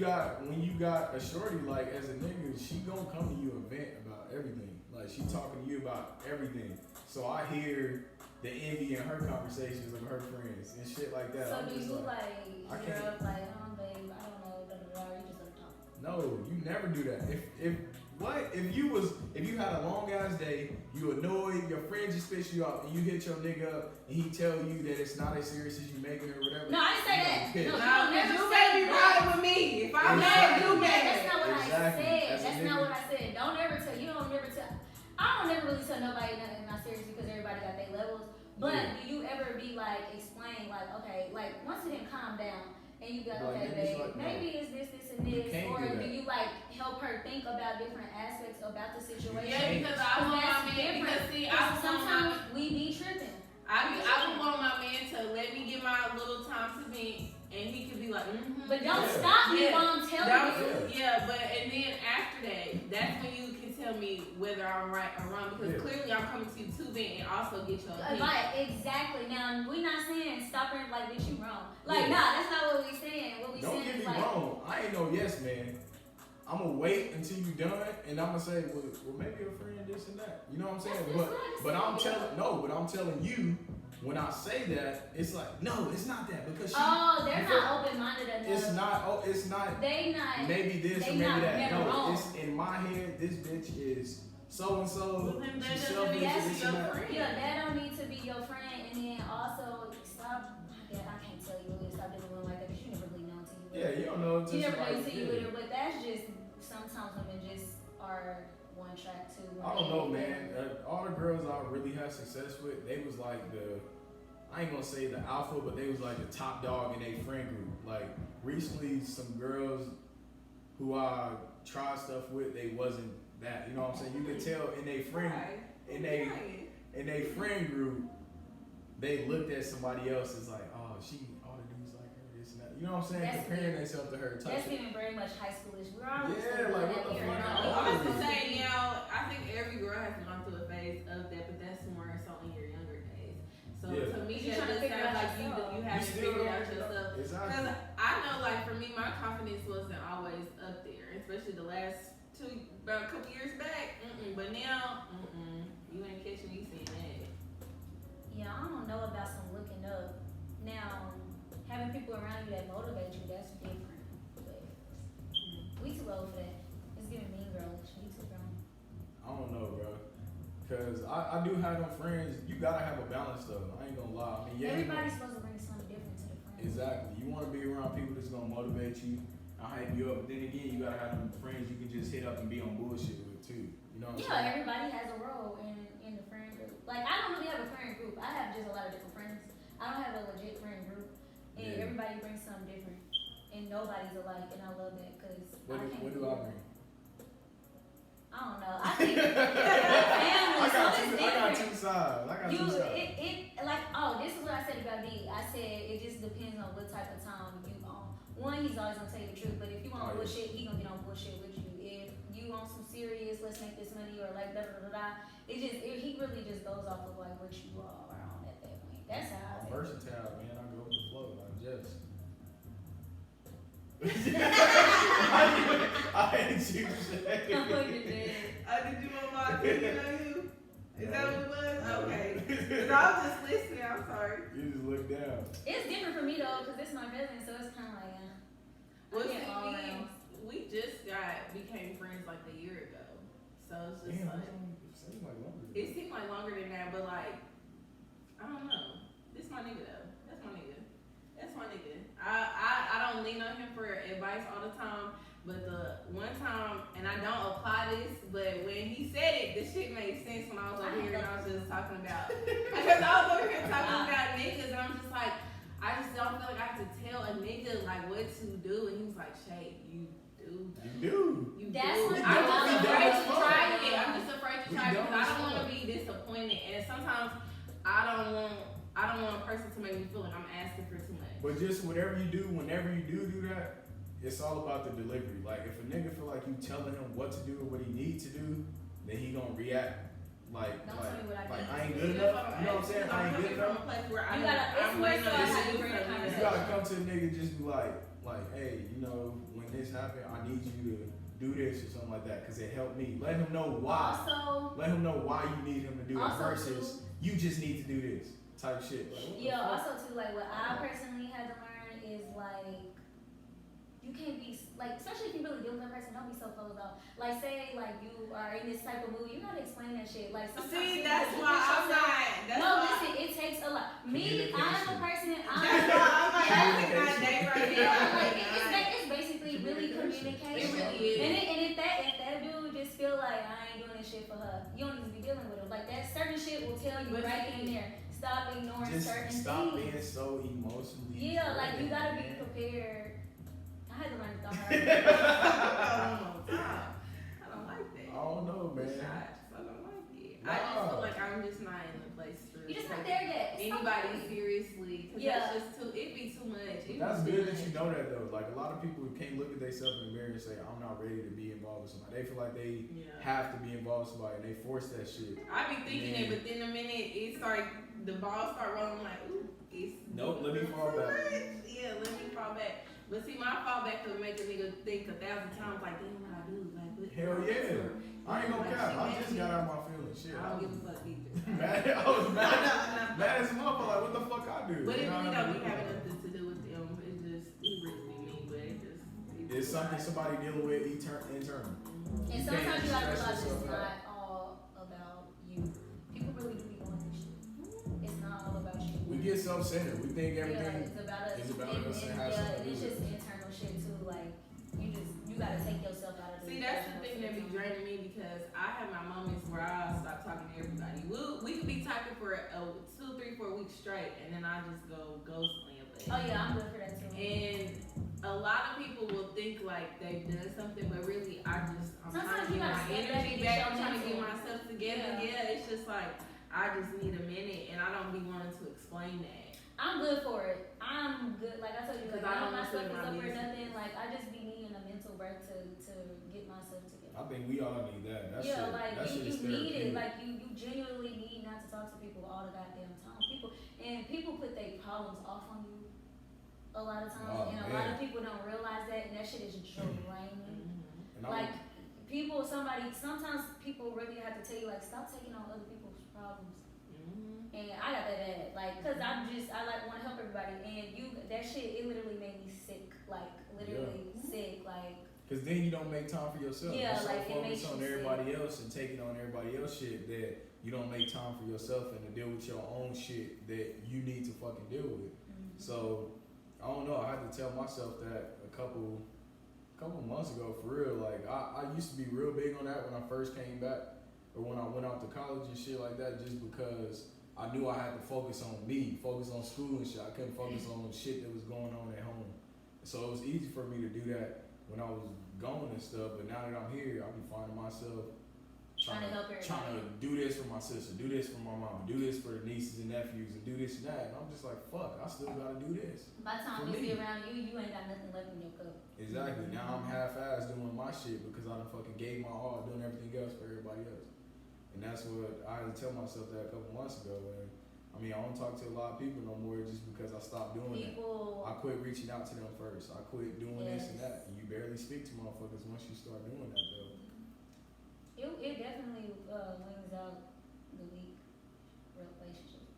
got a shorty like as a nigga, she gonna come to you and vent about everything. Like she talking to you about everything. So I hear the envy in her conversations of her friends and shit like that. So I'm do just you like, I like, can't- you're like, babe, I don't know, da da da, or you just like talk? no, you never do that. If What if you had a long ass day, you annoyed, your friend just pissed you off, and you hit your nigga up, and he tell you that it's not as serious as you making it or whatever? No, I didn't say that. pissed. No, No, never you say may be that. riding with me. If I'm mad, Exactly. you mad. That's not what Exactly. I said. As a That's nigga. not what I said. Don't ever tell. You don't never tell. I don't never really tell nobody nothing not serious because everybody got their levels. But Yeah. do you ever be like explain like okay like once it didn't calm down and you got Like, okay maybe it's babe like, no. maybe it's this and You this can't or do do that. you like help her think about different aspects about the situation? Yeah, because I Because want my that's man. different. Because see, I Because want my sometimes we be tripping. I would want my man to let me get my little time to vent, and he could be like, But don't Yeah. stop me Yeah. while I'm telling That you. was, yeah, but and then after that, that's when you can tell me whether I'm right or wrong because Yeah. clearly I'm coming to you to vent and also get your opinion. Right, exactly. Now we're not saying stop her like bitch you wrong. Like Yeah. nah, that's not what we saying. What we Don't saying get is me like wrong. I ain't no yes man. I'm gonna wait until you done, and I'm gonna say, well, maybe a friend this and that. You know what I'm saying? That's what But I'm I'm saying. telling you, when I say that, it's like, no, it's not that because she. oh, they're you not open minded enough. It's not. Oh, it's not. They not. Maybe this they or maybe not that. never No, wrong. it's in my head. This bitch is so and so. Well, then that She's doesn't selfish. mean and that's this your and that. friend. Yeah, that don't need to be your friend. And then also stop. Yeah, I can't tell you really stop doing women like that because you never really know until you. Yeah, you don't know until You never know somebody- until you yeah. with her, but that's just sometimes women just are one track too. I don't know, man. All the girls I really had success with, they was like I ain't gonna say the alpha, but they was like the top dog in their friend group. Like recently, some girls who I tried stuff with, they wasn't that. You know what I'm saying? You could tell in their friend, in their friend group, they looked at somebody else as like, oh, all the dudes like her, this and that. You know what I'm saying? That's Comparing themselves to her. Type That's shit. giving very much high schoolish. We're all Yeah, still like, doing what the that here. fuck? You I know? I was don't to say, I think every girl has gone through a phase of that, but that's more so in your younger days. So Yeah. to me, You're that trying to just figure sounds out like you yourself. haven't still figured don't out figure yourself. Exactly. Because I know, like for me, my confidence wasn't always up there, especially the last about a couple years back. But now, you ain't catching me saying that. Yeah, I don't know about some looking up. Now, having people around you that motivate you, that's different. But we too old for that. It's giving mean girlish. We too grown. I don't know, bro. Cause I do have them friends. You gotta have a balance though. I ain't gonna lie. I mean, yeah. Everybody's supposed to bring something different to the friend. Exactly. You want to be around people that's gonna motivate you, and hype you up. But then again, you gotta have them friends you can just hit up and be on bullshit with too. You know what I'm Yeah, saying? everybody has a role in the friend group. Like I don't really have a friend group. I have just a lot of different friends. I don't have a legit friend group, and Yeah. everybody brings something different, and nobody's alike, and I love that because What do I bring? I don't know. I think family, I so got it's two. I got different. two sides. I got You, two sides. it like this is what I said about D. I said it just depends on what type of time you on. One, he's always gonna tell you the truth, but if you want Oh, yeah. bullshit, he gonna get on bullshit with you. If you want some serious, let's make this money or like da da da da. He really just goes off of like what you are on at that point. That's how I I'm feel. versatile, man. I go with the flow, like Jess. I ain't you I'm shit. fucking dead. Did you want my opinion on you? Is that what it was? Okay. 'Cause I was just listening. I'm sorry. You just look down. It's different for me though, cause it's my cousin, so it's kind of like. Well, I see, get all around. we just became friends like a year ago. So it's just Damn, like, it seems like longer. it seemed like longer than that, but like, I don't know. This my nigga though. That's my nigga. That's my nigga. I don't lean on him for advice all the time, but the one time, and I don't apply this, but when he said it, the shit made sense when I was over here and I was just talking about, because I was over here talking about niggas, and I'm just like, I just don't feel like I have to tell a nigga like what to do, and he was like, Shay, you do. You do. You That's do. what I'm we just don't. afraid to We don't. try it. I'm just afraid to We try it don't. because I don't want to be disappointed, and sometimes I don't want a person to make me feel like I'm asking for too much. But just whatever you do, whenever you do that, it's all about the delivery. Like if a nigga feel like you telling him what to do or what he needs to do, then he gonna react like Don't tell me what I need I to ain't do. good enough. You know what I'm saying? I ain't good I'm enough. from a place where You gotta- it's I'm more waiting so on how this you to bring do the something. You gotta come to a nigga just be like, hey, you know, when this happened, I need you to do this or something like that, cause it helped me. Let him know why. Also, Let him know why you need him to do it Also, versus you just need to do this type shit. Like, what the yeah, fuck? also too, like what I personally had to learn is like you can't be like, especially if you really deal with that person, don't be so closed off. Like, say, like, you are in this type of mood, you gotta explain that shit. Like, sometimes See, you that's can why get I'm yourself- not. That's No, why, listen, it takes a lot. Me, I'm a person, That's why I'm like, Yeah. that's my day right Yeah, now. like it's basically really communication. It really is. And if that dude just feel like I ain't doing this shit for her, you don't need to be dealing with him. Like that certain shit will tell you But right see, then and there. Stop ignoring Just certain stop things. being so emotionally. Yeah, like you driven, gotta be man. prepared. I had to learn to throw her. I don't like that. I don't know, man. Shots. I don't like it. I Nah. just feel like I'm just not in the place to You just not take there yet. Stop anybody it. seriously. Cause Yeah. that's just too. It be too much. It That's be good too that you much. know that though. Like a lot of people can't look at themselves in the mirror and say, "I'm not ready to be involved with somebody." They feel like they Yeah. have to be involved with somebody, and they force that shit. I be thinking Man. it, but then the minute it start, the ball start rolling, I'm like, ooh, it's Nope, let me fall too back. much. Yeah, let me fall back. But see, my fallback could make a nigga think 1,000 times, like, damn, what I do, like, what? Hell yeah. I ain't gonna Like, cap. she I made just me- got out of my feelings. Shit. I don't give a fuck either. mad. I was mad as a motherfucker. Like, what the fuck I do? But it You know really what I don't be mean? having nothing to do with them. It just, it really be me, but it just. It's something somebody dealing with internal. And You sometimes can't you gotta stress realize it's yourself out. not all about you. People really do be going through shit. It's not all about you. We get self-centered. We think Yeah, everything. it's about us. is about us and has yeah, something to it's do just with internal shit too. Like you gotta take yourself out of the See, that's the thing that be draining me because I have my moments where I stop talking to everybody. We could be talking for 2, 3, 4 weeks straight, and then I just go ghost land. Oh yeah, I'm good for that too. And a lot of people will think like they've done something, but really I'm Sometimes trying to you get gotta my step back energy and back. get I'm your trying to get mental. myself together. Yeah. Yeah, it's just like I just need a minute, and I don't be wanting to explain that. I'm good for it. I'm good. Like I told you, like, Because I none don't of my know stuff what is my up or business nothing. is. Like I just be needing a mental break to get myself together. I think we all need that. That Yeah, shit. like that shit you is need it. therapeutic. Like you genuinely need not to talk to people all the goddamn time. People put their problems off on you a lot of times, Oh, and a man. lot of people don't realize that, and that shit is draining. And I'm- Like sometimes people really have to tell you like stop taking on other people's problems. And I got that bad, like, cause I like want to help everybody, and that shit it literally made me sick, like literally sick, like. Cause then you don't make time for yourself. Yeah, You're so like, it makes focused on you everybody else and taking on everybody else shit that you don't make time for yourself and to deal with your own shit that you need to fucking deal with. So I don't know. I had to tell myself that a couple months ago for real. Like I used to be real big on that when I first came back or when I went out to college and shit like that, just because I knew I had to focus on me, focus on school and shit. I couldn't focus on shit that was going on at home. So it was easy for me to do that when I was gone and stuff. But now that I'm here, I be finding myself Trying to help everybody. trying to do this for my sister, do this for my mom, do this for the nieces and nephews, and do this and that. And I'm just like, fuck, I still gotta do this. By the time For we me. be around you, you ain't got nothing left in your cup. Exactly. Now I'm half-assed doing my shit because I done fucking gave my all doing everything else for everybody else. And that's what I had to tell myself that a couple months ago. And I mean, I don't talk to a lot of people no more just because I stopped doing that. People, I quit reaching out to them first. I quit doing this and Yes. that. And you barely speak to motherfuckers once you start doing that though. it definitely wings out the weak relationship.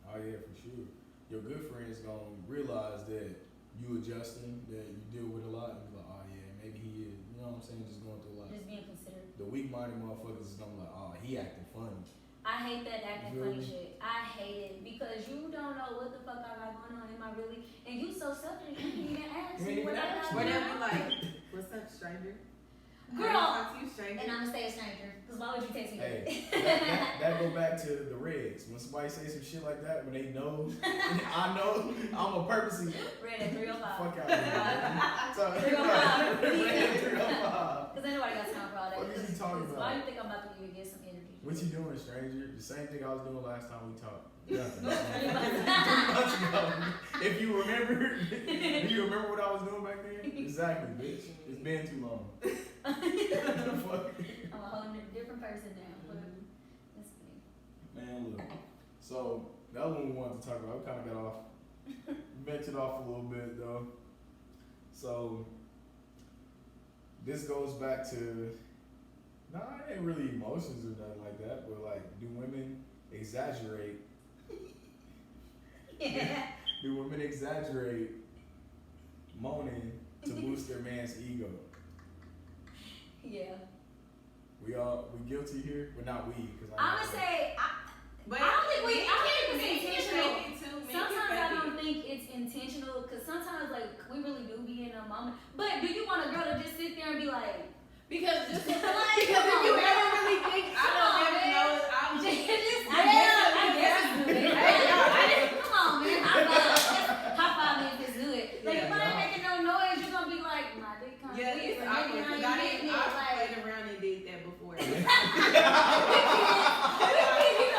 Oh yeah, for sure. Your good friends gonna realize that you adjusting, that you deal with a lot, and be like, oh yeah, maybe he is. You know what I'm saying? Just going through a lot. Just being considerate. The weak-minded motherfuckers is gonna be like, oh, he acting funny. I hate that acting You feel funny me? shit. I hate it because you don't know what the fuck I got going on. Am I really? And you so selfish. You didn't even ask You me ain't what even I got ask Where going they be on. like, what's up, stranger? Girl. I talk to you, stranger. And I'ma stay a stranger. Cause why would you text me Hey, that? that go back to the Reds. When somebody say some shit like that, when they know, I know, I'm a purposely Red at 305. fuck out of here. Man. So, 305. Red 305. Cause ain't nobody got time for all that. What is he talking Cause about? why do you think I'm about to even get some energy? What you doing, stranger? The same thing I was doing last time we talked. Nothing. No, 3 months. 3 months ago. If you remember, do you remember what I was doing back then? Exactly, bitch. It's been too long. What the fuck? I'm a whole different person now. But that's me. Man, look. So, the other one we wanted to talk about, we kind of got off, ventured off a little bit though. So, this goes back to, nah, it ain't really emotions or nothing like that, but like, do women exaggerate? Yeah. Do women exaggerate moaning to boost their man's ego. Yeah. We guilty here, but not we, because I'm gonna say, But I don't think men I don't can think it's intentional. fake it too. Men can Sometimes fake I don't it. think it's intentional because sometimes like we really do be in a moment. But do you want a girl to just sit there and be like, Because just Like, because come if you on, ever man. really think, I Come don't on, ever man. know. I'm just, just. I guess it's good. Come on, man. High five me if it's good. Like if I ain't making no noise, you're gonna be like, my dick kind of Yeah, weak, it's but awkward. maybe 'Cause I ain't getting it. I've Like, played around and did that before. you be like,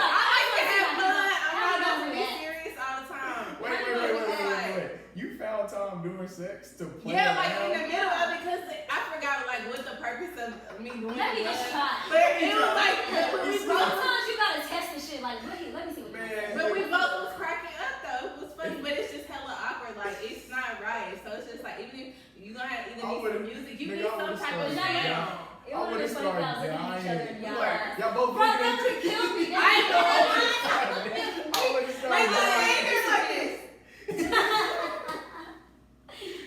I like to have fun. how I'm you not gonna gonna be react? serious all the time. Wait. You found time doing sex to play Yeah, like in around? the middle of it, because I forgot like what the purpose of me doing Let me it just was. try. But it was like when we both, Sometimes you gotta test the shit. Like, let me see what you Man. but we both was cracking up though. It was funny, but it's just hella awkward. Like it's not right. So it's just like even if you gonna have either need some music, you need some type of sound. It would have been funny if I was looking at each other in y'all eyes. Y'all both Bro, looking that at would have killed me. I ain't gonna hold you. I would have Like started the like this.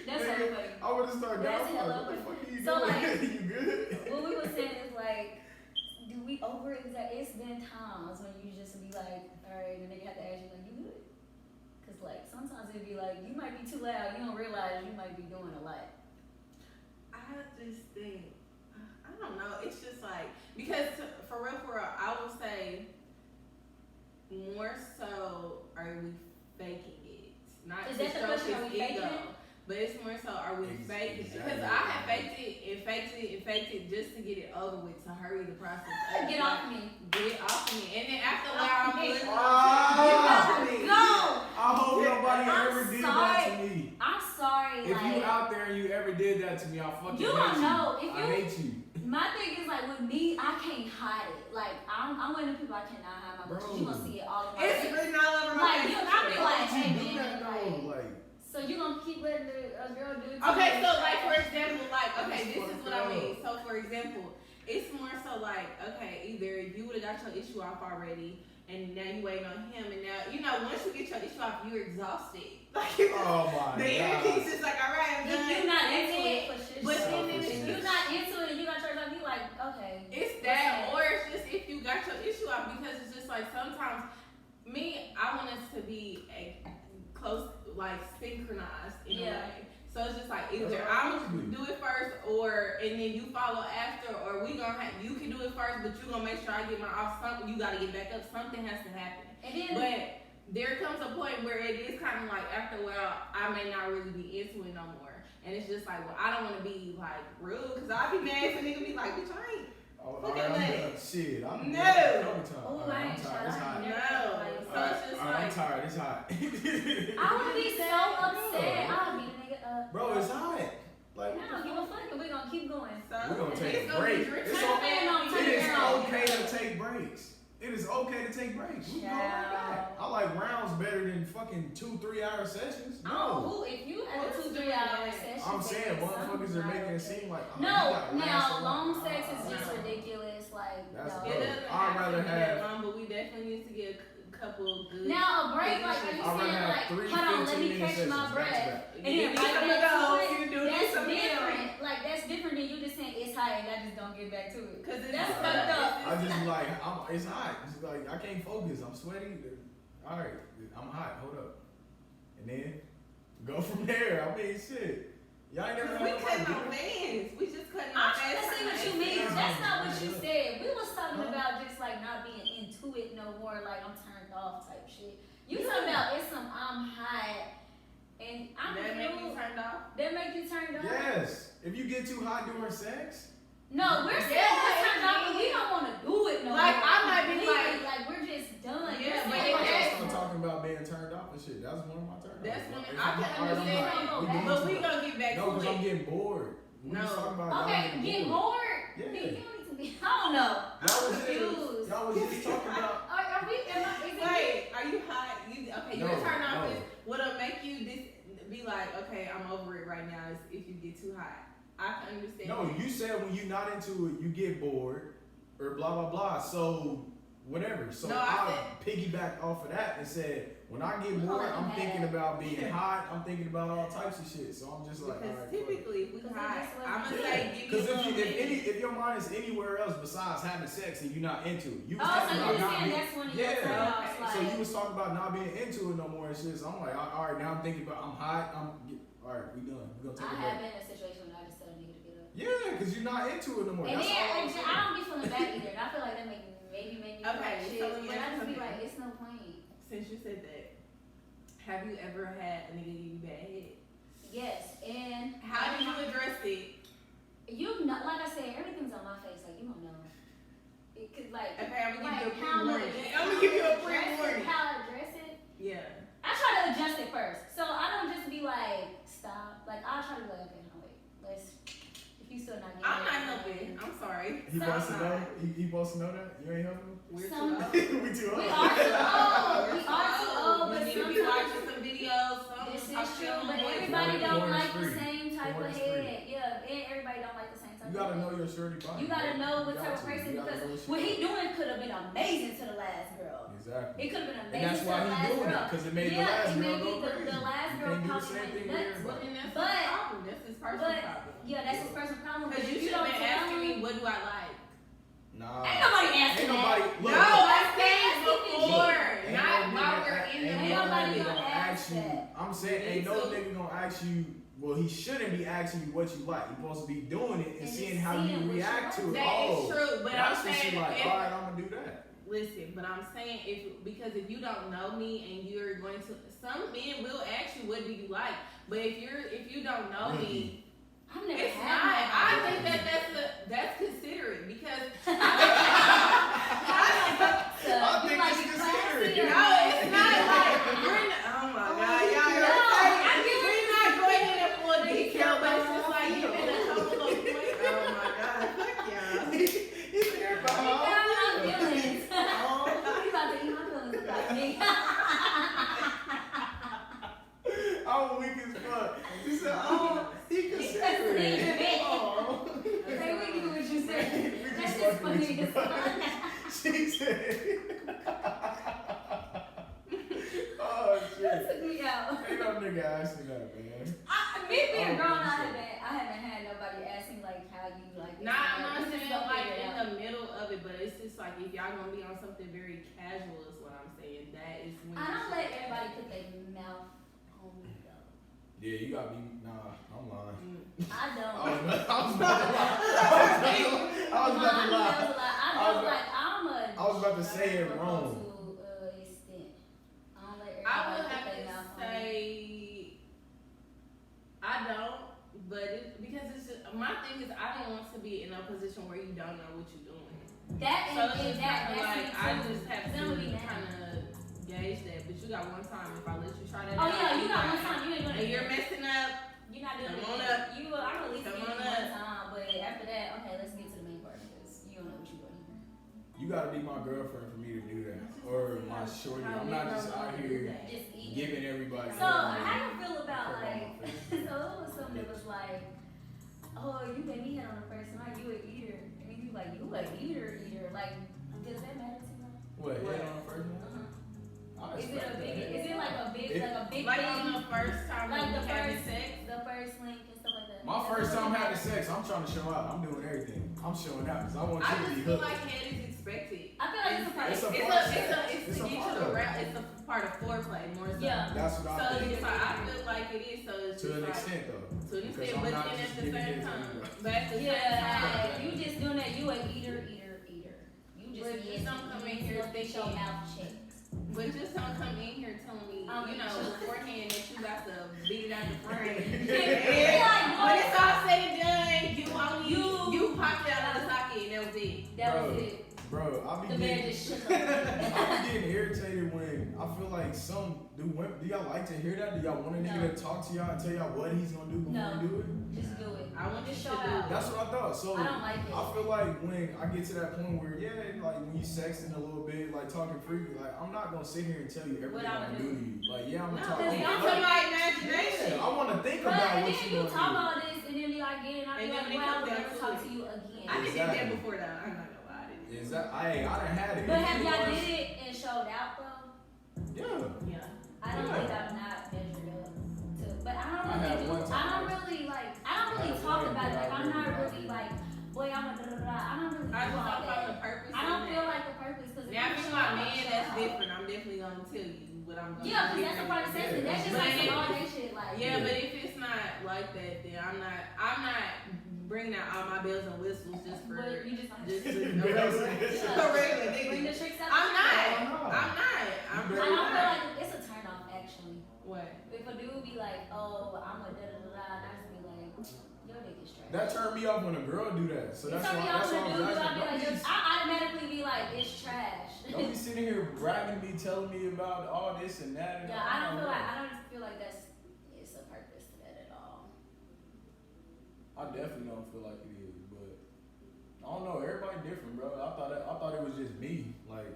That's hella funny. I would have started That's down. hella What the fuck are you So, doing? like, You good? What we were saying is like, do we it's been times when you just be like, alright, the nigga have to ask you like, you good? Cause like sometimes it'd be like, you might be too loud, you don't realize you might be doing a lot. I just think, I don't know. It's just like because for real, I would say more so are we faking it, not Is to that the stroke question? Are his we faking ego, it? but it's more so are we faking it? Because I have faked it just to get it over with, to hurry the process up. Get off me. Get off me, and then after a while, I'm literally Ah! No! I hope nobody I'm ever did sorry. that to me. I'm sorry, If like you out there and you ever did that to me, I'll fucking You hate don't you. know. If I you- hate you. my thing is like with me, I can't hide it. Like I'm one of the people I cannot hide my bullshit. You gonna see it all over my It's face. written all over my Like face. you, I be Why like, would you hey do that man, though? like, Like, so you gonna keep letting a girl do it? to Okay, you? so like for example, like okay, That's this is fucked what I up. mean. So for example, it's more so like okay, either you would have got your issue off already, and now you waiting on him, and now once you get your issue off, you're exhausted. Like oh my the ear god. piece is like alright, I'm If done. you're not That's into it. it for shit, But show. then If it's you're not into it and you got yours off, you like okay. It's that, or it's just if you got your issue out, because it's just like sometimes I want us to be a close, like synchronized in a way. So it's just like either That's I'm what I'm gonna do it first, or and then you follow after, or we gonna you can do it first, but you gonna make sure I get my off. Something you gotta get back up. Something has to happen. And then But there comes a point where it is kind of like after a while, I may not really be into it no more, and it's just like, well, I don't want to be like rude, cause I'll be mad if a nigga be like, bitch, I ain't. Oh, Look alright, at I'm that. done. Shit, I'm No. done a couple times. oh, Alright, I I'm ain't tired. shot. It's I hot. ain't never No. had nobody So say- it's just I'm like tired. It's hot. I would be so upset. I'll beat a nigga up. Bro, it's hot. Like, I don't give a fuck. We're gonna keep going. So We're gonna take it's a gonna be break. drinking It's time. okay, no, it is Turn it okay to take breaks. It is okay to take breaks. We can go like that. I like rounds better than fucking 2-3 hour sessions. Oh, No. who? If you had a What's 2-3 doing hour that? session, I'm saying motherfuckers are making it seem like oh, you No, gotta last now so long long. sex is just No. ridiculous. Like, That's no. It dope. doesn't I'd have rather to be that have- long, but we definitely need to get a couple of good. Now a break, like, are you I'd rather saying have like, 3 hold on, let me 15-minute catch my sessions breath, back to back. and then You right need back to go. to You do it? That's something different. Like that's different than you just saying it's hot and I just don't get back to it. Cause it's That's fucked fucked up. I just like it's hot. It's like I can't focus. I'm sweaty. All right, I'm hot. Hold up, and then go from there. I mean, shit. Y'all ain't never We had cutting nobody on do it? bands. We just cutting I'm on trying to bands. see what you mean. Yeah. That's not what you said. We was talking Huh? about just like not being into it no more, like I'm turned off type shit. You talking about it's some I'm hot and I'm That make you confused. turned off. That make you turned off? Yes. If you get too hot during sex, No, we're still Yeah, turned off, but we don't want to do it no Like, more. I might be Completely. like- we're just done. Yeah, We're but still it like- has- I'm talking about being turned off and shit. That's one of my turn offs. That's when If I I'm can hot, I'm understand hot. that, We doing But too we much. gonna get back No, to because I'm it. getting bored. We No. just talking about y'all Okay, get bored. Yeah. Then you don't need to be. I don't know. Y'all I'm was confused. y'all was just talking about. Are we? Is it Wait, are you hot? Okay, No, your turn off no. is what'll make you be like, okay, I'm over it right now. Is if you get too hot. I can understand. No, that. you said when you're not into it, you get bored or blah blah blah. So whatever. So No, I piggybacked off of that and said, when I get bored, I'm thinking about being hot. I'm thinking about all types of shit. So I'm just like, Because all right, typically, if we hot, I'm gonna say give me a because little minute. if your mind is anywhere else besides having sex and you're not into it, you was Oh, so talking you about was not saying being. that's one of your Yeah. turn-offs, So like- you was talking about not being into it no more and shit. So I'm like, all right, now I'm thinking about I'm hot. All right, we done. We gonna take I a have break. been in a situation where I just tell a nigga to get up. Yeah, because you're not into it no more. And That's then all I'm saying. I don't be feeling bad either. And I feel like that make me feel Okay, like shit. so let me But I ask just be you like, something. it's no point. Since you said that, have you ever had a nigga give you bad head? Yes, and How did you address it? you know, like I said, everything's on my face. Like you don't know. It could like Okay, I'm gonna give you a how I'm pre-warning. gonna I'm gonna give you a address it, pre-warning. How I address it. Yeah. I try to adjust it first, so I don't just be like stop. Like I'll try to be like, okay, no wait, let's. If you still not getting I'm it, not helping. I'm sorry. He So supposed to I'm know. not. He supposed to know that. You ain't helping him. We're too Some- old. We too old. We are too old. We We're are too old, We but need to be sometimes watching some videos. Some this talk is shit true. on But boys. everybody Porn don't is like the free. same type Porn of is free. head. Yeah, and everybody don't like the same type You of gotta head. know your shorty body. You gotta know what You type got of to. person You gotta because know she what he like. doing could have been amazing to the last girl. Exactly. It could have been And amazing that's to why the he last doing it, girl. because it made the Yeah, last it girl made go the crazy. last You girl can't do the probably same went thing with nuts. everybody. Well, then that's But- his problem. That's his personal But problem. yeah, that's his personal problem. Because But you if you should have don't been tell asking me, him, what do I like? Nah. ain't nobody asking Ain't nobody. that. Look, No, look. I said before, Ain't not no while nigga- we're in the ain't Ain't middle nobody of it. gonna ask that. I'm saying, Me ain't no too. nigga gonna ask you. Well, he shouldn't be asking you what you like. He's supposed to be doing it and And seeing just how seeing you what you react to it. That is true, but I'm that's when she saying like, if- all right, I'm gonna do that. Listen, but I'm saying because if you don't know me and you're going to, some men will ask you what do you like, but if you don't know me, I've never it's had not. I nobody. think that's considerate because I think it's considerate. no, it's not like we're not, oh my god, y'all. We're not going into full detail, but it's just like giving a couple of points. Oh my god, fuck y'all. He's there about how I feel. You about to eat my feelings about me. I'm weak as fuck. He said, oh, he considerate. considerate. Oh. Say we knew what you said. We That's just just fucking with funny you, as bro. fuck. She said, oh shit. Took me out. Ain't no nigga asking that, man. Me being Oh, grown, shit. I haven't had nobody asking like how you like. this Nah, and that. I'm not We just saying don't like figure it in out. the middle of it, but it's just like if y'all gonna be on something very casual is what I'm saying. That is when I you don't should- let everybody put their mouth on me though. Yeah, you gotta be, nah, I'm lying. I don't. I was about to lie. I was about to lie. I was about to say it wrong. To extent. I don't let I everybody would put have their to mouth on me. say I don't, but because it's just my thing is I don't want to be in a position where you don't know what you're doing. That So and, it's and just that kinda that's like me I too. just have 'Cause to I'm gonna be mad. kind of gauge that. But you got one time if I let you try that. Oh out, yeah, you got one time. You ain't doing and it. you're messing up. You're not doing Come on it. up. You will. I'm releasing Come you on one up. time, but after that, okay, let's get to the main part because you don't know what you're doing here. You gotta be my girlfriend for me to do that. Or my shorty. I'm not just out here Just eat. giving everybody. So how you feel about Put it on like? my face. So it was something that was like, oh, you gave me head on the first night. You an eater, and then you like you an eater. Like, does that matter to you? What, head on the first one? Uh-huh. I Is it expect a big? that. Is it like a big? It- Like a big Like thing? on the first time Like when the we having first- sex. The first link and stuff like that. My Does first it time really having matter? sex, I'm trying to show out. I'm doing everything. I'm showing out because I want I you to just be feel hooked. like head is expected. I feel like it's a part. It's a It's part of to sex. get It's a you part of it. around. It's a part of foreplay more so. Yeah. That's what So I think. it's like I feel like it is. So it's To just an like, extent though. to an Because extent, I'm but not then just at the giving same it to time, anybody. but at the same Yeah, time, you just doing that. You a eater. You just But just don't come in here get your thinking- mouth checked. but just don't come in here telling me, you know, beforehand that you got to beat it out the frame. Yeah. When it's all said and done, you popped it out of the socket and that was it. That Bro, was it. Bro, I be The getting, man just shook I up. be getting irritated when I feel like do y'all like to hear that? Do y'all want a nigga No. to talk to y'all and tell y'all what he's gonna do before No. he do it? Just do it. I want you Just to show do out. it. That's what I thought. So I don't like it. I feel like when I get to that point where like when you sexting a little bit, like talking freaky, like I'm not gonna sit here and tell you everything What I'm I'ma gonna do do. to you. Like yeah, I'm No, gonna talk. because I'm don't gonna- tell my imagination. Yeah, I want to think But about and what then you you gonna talk do. all this, and then be like, and I be And then like, when it well, I comes would down never to talk it- to you again. I did Exactly. that before though. I'm not gonna lie. I did Is that I done had it. But have y'all did it and showed out though? Yeah. I don't think I'm not measured up to, but I I don't had really one do. time. I don't really talk about it. Like I'm not really like, boy, I'm a da da da. I don't really I do just all talk about the that. purpose. I don't feel like the purpose because Now, if it's my man, that's different. I'm definitely gonna tell you what I'm gonna do. Yeah, because that's a part of sex. That's just like some all day shit. Like Yeah, but if it's not like that, then I'm not bringing out all my bells and whistles just for But you just don't have just to. a regular Bring the nigga. tricks out. I'm not. I I'm don't really feel not. like it's a turn off actually. What? If a dude be like, oh, I'm a da da da da, and I just be like, your dick is trash. That turned me off when a girl do that. So that's Turn why me off that's when why a I dude was do, I be asking. like, I automatically be like, it's trash. Don't be sitting here bragging me, telling me about all this and that. And Yeah, I don't feel like that's it's a purpose to that at all. I definitely don't feel like it is, but I don't know. Everybody different, bro. I thought it was just me. Like,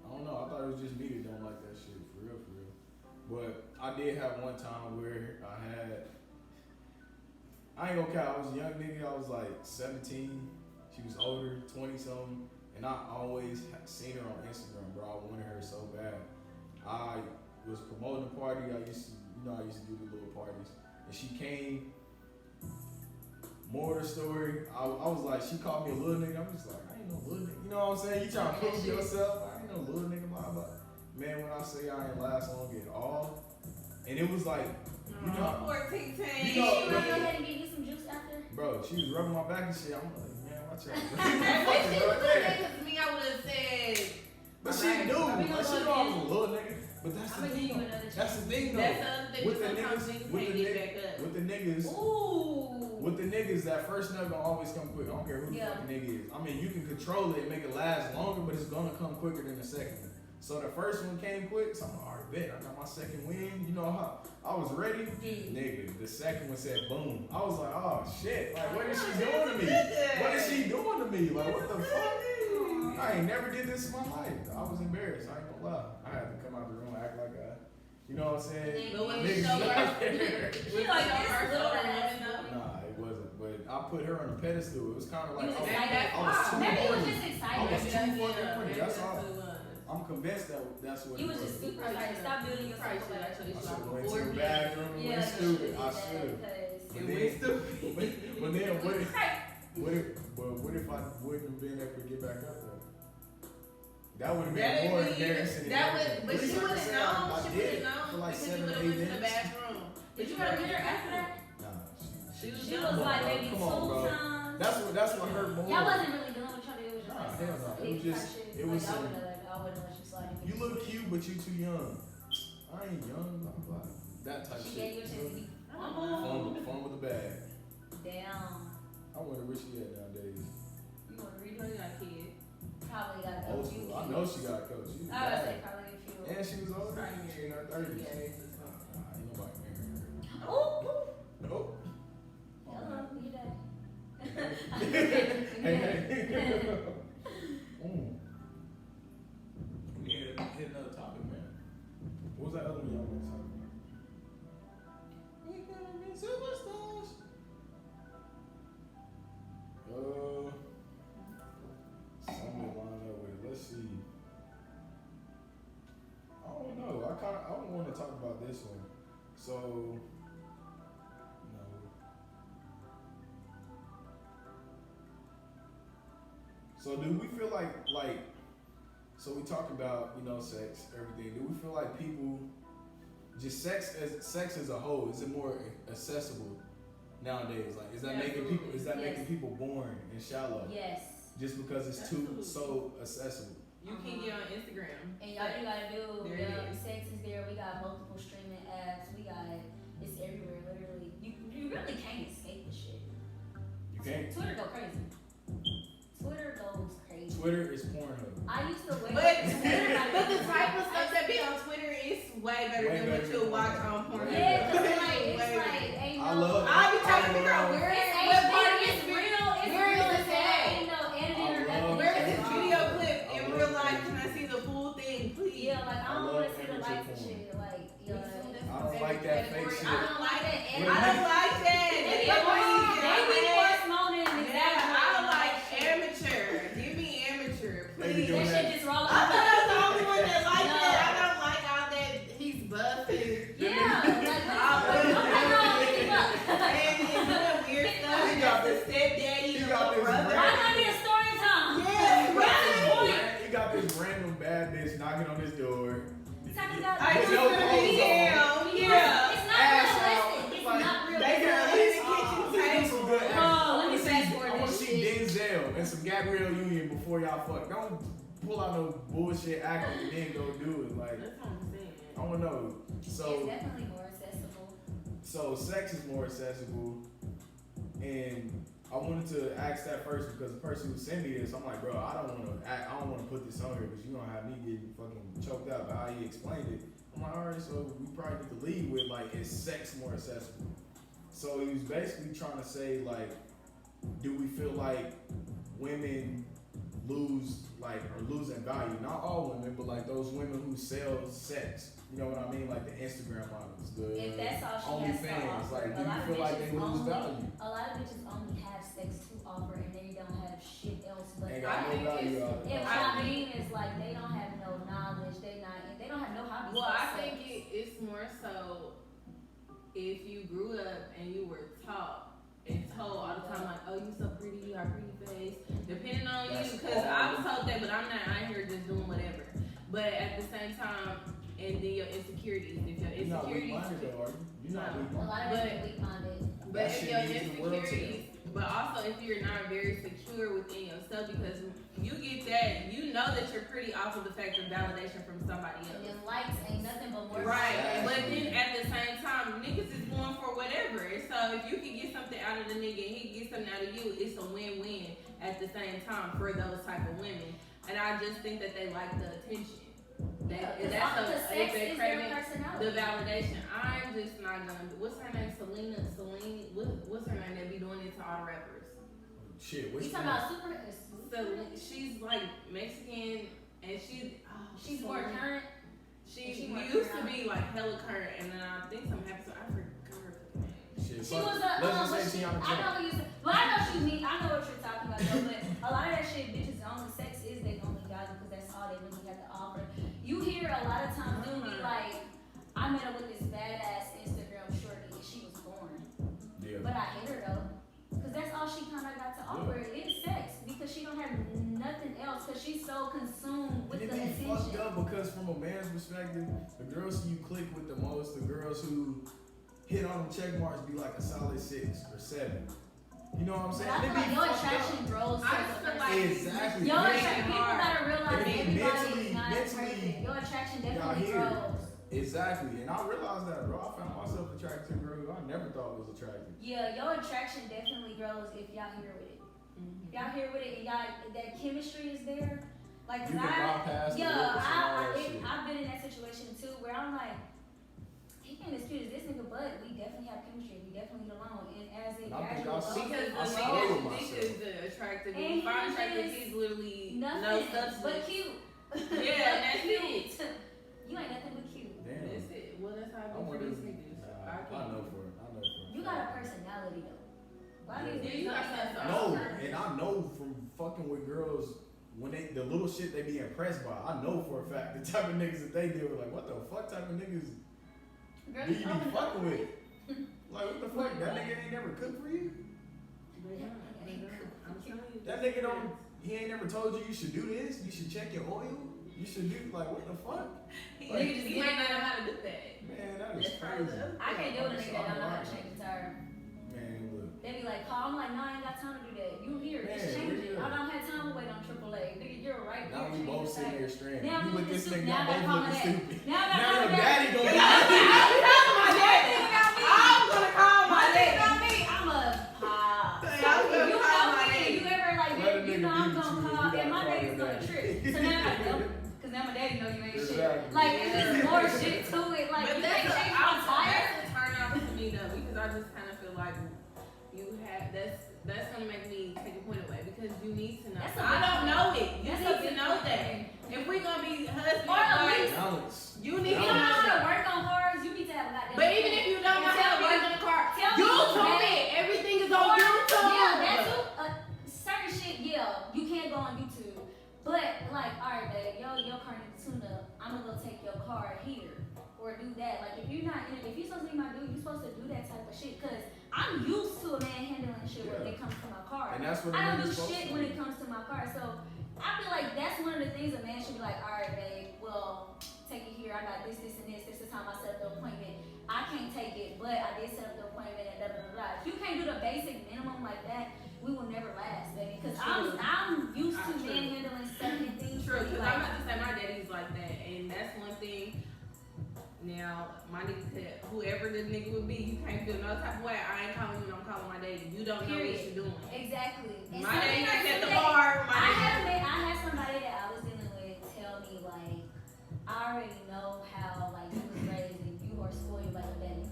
I don't know. I thought it was just me that don't like that shit for real, for real. But I did have one time where I ain't gonna count. I was a young nigga. I was like 17. She was older, 20 something, and I always seen her on Instagram, bro. I wanted her so bad. I was promoting a party. I used to do the little parties, and she came. More of the story, I was like, she called me a little nigga. I'm just like, I ain't no little nigga. You know what I'm saying? You trying to prove yourself. I ain't no little nigga, blah, blah. Man, when I say I ain't last long at all, and it was like, you know, Poor Ting Ting. You Did know, she run ahead and give you some juice after? bro, she was rubbing my back and shit. I'm like, man, watch out. If she was a nigga to me, I would have said. But she knew, like, she knew I was a little nigga. But that's I'm the gonna give you thing. another That's chance. the thing, though. That's the other thing. With the Sometimes niggas, niggas with can't the get niggas, back up. with the niggas. Ooh. With the niggas, that first nut gonna always come quick. I don't care who the Yeah. fucking nigga is. I mean, you can control it and make it last longer, but it's gonna come quicker than the second one. So the first one came quick, so I'm like, alright, bet. I got my second win. You know how I was ready? Nigga, the second one said boom. I was like, oh shit. Like, what is she doing to me? What is she doing to me? Like, what the fuck? I ain't never did this in my life. I was embarrassed. I ain't gonna lie. I had to come out the room and act like you know what I'm saying? But when Niggas you show like- She like this little ass. Nah, it wasn't. But I put her on a pedestal. It was kind of like You was I excited. was too Maybe you was horny. just I excited. was too fucking horny. That's all. what it was. I'm convinced that that's what You it was just was. super excited. Stop building yourself Probably should up. actually I shot should have went before to the me. bathroom and Yeah, went stupid. I should have. It went stupid. But then what if I wouldn't have been able to get back up though? That would have been more embarrassing. That would, but Police she would officer have known. I She would did have known for like because 7 you would or 8 have went to the minutes. bathroom. Did you go with her after that? Nah, She was She done. was like bro. maybe Come on, 2 bro. times. That's what hurt more. Y'all wasn't really doing what y'all did. It was just Nah, like hell no. some It was dick just- type shit. it was Like, some- I wouldn't let you slide in. You look cute, but you too young. I ain't young, blah blah. That type She shit. gave you a chance to be. Phone with the bag. Damn. I wonder where she at nowadays. You want to read You her? got a kid. Probably got a Old few school. I kids. know she got a coach. She was I would say bad. probably a few. And she was older. She in her 30s. Yeah. Nah, ain't nobody marrying her. Ooh. Nope. Hello, you dead. Hey. We need to hit another topic, man. What was that other one y'all want to talk about? We gonna be superstars. Something to line up with. Let's see. I don't know. I don't want to talk about this one. So, no. So do we feel like so we talked about, you know, sex, everything. Do we feel like people just sex as a whole, is it more accessible nowadays? Like is that making people boring and shallow? Yes. Just because it's so accessible. You can get on Instagram. And y'all, you gotta do, There it is. sex is there. We got multiple streaming apps. It's everywhere, literally. You really can't escape the shit. You can't. Twitter go crazy. Twitter goes crazy. Twitter is Pornhub. I used to wake But, up to Twitter. but the type of stuff that be on Twitter is way better than what you'll watch on Pornhub. Yeah, cause it's Way better. like, ain't no. I love it. I'll be trying to figure out where It's is what part HD, is it's real, it's where real is as it hell. at? Ain't no editing or I nothing. love Where is this it. video clip I in love real it. life? Can I see the full thing, please? Yeah, like I I don't love wanna see the amateur lights and porn. shit. Like, you know. I don't like that fake shit. I don't like that. I don't like that. They be That's more crazy. moaning and Yeah, exaggerating. I like amateur. Give me amateur that real union before y'all fuck. Don't pull out no bullshit acting and then go do it. Like, That's what I'm saying. I don't know. It's So, definitely more accessible. so sex is more accessible, and I wanted to ask that first because the person who sent me this, I'm like, bro, I don't want to put this on here because you gonna have me getting fucking choked up by how he explained it. I'm like, all right, so we probably need to lead with like, is sex more accessible? So he was basically trying to say like, do we feel like women lose like are losing value? Not all women, but like those women who sell sex. You know what I mean? Like the Instagram models, the If that's all she has to OnlyFans. offer, Like, do a lot you of feel like they bitches lose value? a lot of bitches only have sex to offer and they don't have shit else but Ain't I got no think value it's- out and there. what I mean is like they don't have no knowledge, they don't have no hobbies. Well, but I sex. think it's more so if you grew up and you were taught and told all the time like, oh, you so pretty, you got a pretty face. Depending on That's you, because all. I was told that, but I'm not out here just doing whatever. But at the same time, and then your insecurities. If your You're not insecurities, weak-minded though, are you? You're not No. A weak-minded. lot of But- bitches are weak-minded. but That if shit your means the world to them. insecurities, but also if you're not very secure within yourself, because you get that, you know that you're pretty off of the fact of validation from somebody And else. then likes ain't nothing but more. Right, Exactly. but then at the same time, niggas is going for whatever. So if you can get something out of the nigga and he gets something out of you, it's a win-win at the same time for those type of women. And I just think that they like the attention. Because That's sex if they is crave their it, personality. the validation. I'm just not gonna. What's her name? What's her name that be doing it to all rappers? Shit, We which talking one? about super. She's like Mexican and She's more current. She She more used to current. be like hella current, and then I think something happened. So I forgot her fucking name. Shit, She fuck was it. a. Let's just but say she, Tiana I Taylor. know what you said. Well, I know she mean. I know what you're talking about though. But a lot of that shit, bitches only sex is they only value because that's all they really have to offer. You hear a lot of times them be like, I met up with this badass Instagram shorty and she was born, Yeah. but I hit her though. Cause that's all she kind of got to offer is sex because she don't have nothing else because she's so consumed with And the it be fucked attention. up because from a man's perspective, the girls who you click with the most, the girls who hit on them check marks be like a solid 6 or 7. You know what I'm But saying? I It feel be like your fucked up. attraction grows. I just feel like Exactly. Your Yeah. attraction, people gotta realize And then everybody is not mentally, perfect. Your attraction y'all definitely hear it. grows. Exactly. And I realized that, bro. I found myself attracted to a girl who I never thought was attractive. Yeah, your attraction definitely grows if y'all here with it. If y'all here with it and y'all that chemistry is there. Like, You cause can bypass the yeah, looks and all that shit. I've been in that situation too where I'm like, he ain't as cute as this nigga, but we definitely have chemistry. We definitely get along. And as it And I think gradually I goes, see- Because I the spoil nigga myself. is the attractive. And When you find he attractive, is he's literally nothing no substance. but cute. Yeah, But that's cute. You ain't nothing but cute. Damn. That's it. Well, that's how I I do for wonder. these niggas. Nah, I I can't. know for it. I know for it. You got a personality though. A lot of Yeah. these Yeah, you got niggas that No, stuff. and I know from fucking with girls when they the little shit they be impressed by. I know for a fact the type of niggas that they deal with. Like, what the fuck type of niggas Girl, do you be open fucking up. with? Like, what the fuck? That nigga ain't never cooked for you. I'm telling you. That nigga don't. He ain't never told you you should do this. You should check your oil. You should do like what the fuck? He Like, might not know how to do that. Man, that is That's probably crazy. the- I can't do it a nigga that don't know how to Man, change the tire. look. They be like, Paul, I'm like, no, I ain't got time to do that. You here, just Man, change it. yeah. I don't have time to wait on AAA. Nigga, you're right Now here. we change both the sitting tire. there stranded. Now You we with looking this stupid. nigga, Now I y'all gotta both call looking my dad. stupid. Now I gotta Now call your my dad. daddy gonna be my daddy. I'm gonna call my My dad daddy. got me. I'm a pop. So So y'all if gonna you call know my me, daddy. you ever like, Let a you nigga know I'm beat gonna you, call, you and my gotta daddy's call gonna your trip. daddy. So now I know, cause now my daddy know you ain't shit. Exactly. Like it's just more shit to it. Like But you that's can't a, change my tire. that's a turn off to me though, because I just kind of feel like you have that's gonna make me take a point away because you need to know. That's a I big don't point. know it. You That's a need to big know point. that. If we gonna be husband Or and at wife, least- balance. you need You to don't know know how to that. work on cars. You need to have a goddamn. But even if you don't know And how tell to work me- on a car, tell me YouTube that- it. Everything is Or- on YouTube. Yeah, that's certain shit. Yeah, you can't go on YouTube. But like, all right, babe, your car needs tune up. I'm gonna go take your car here or do that. Like, if you're not, if you're supposed to be my dude, you're supposed to do that type of shit. Cause I'm used to a man handling shit when Yeah. it comes to my car. And that's what I don't a do nigga's supposed shit to when do. it comes to my car. So I feel like that's one of the things a man should be like, all right, babe, well, take it here. I got this, and this. This is the time I set up the appointment. I can't take it, but I did set up the appointment and da da da da. If you can't do the basic minimum like that, we will never last, baby. Because I'm Now, my nigga said, whoever the nigga would be, you can't feel no type of way. I ain't calling you, I'm calling my daddy. You don't know what you're doing. Exactly. And My daddy something at the today, bar. I had somebody that I was dealing with tell me like, I already know how like you was raised and you are spoiled by your daddy.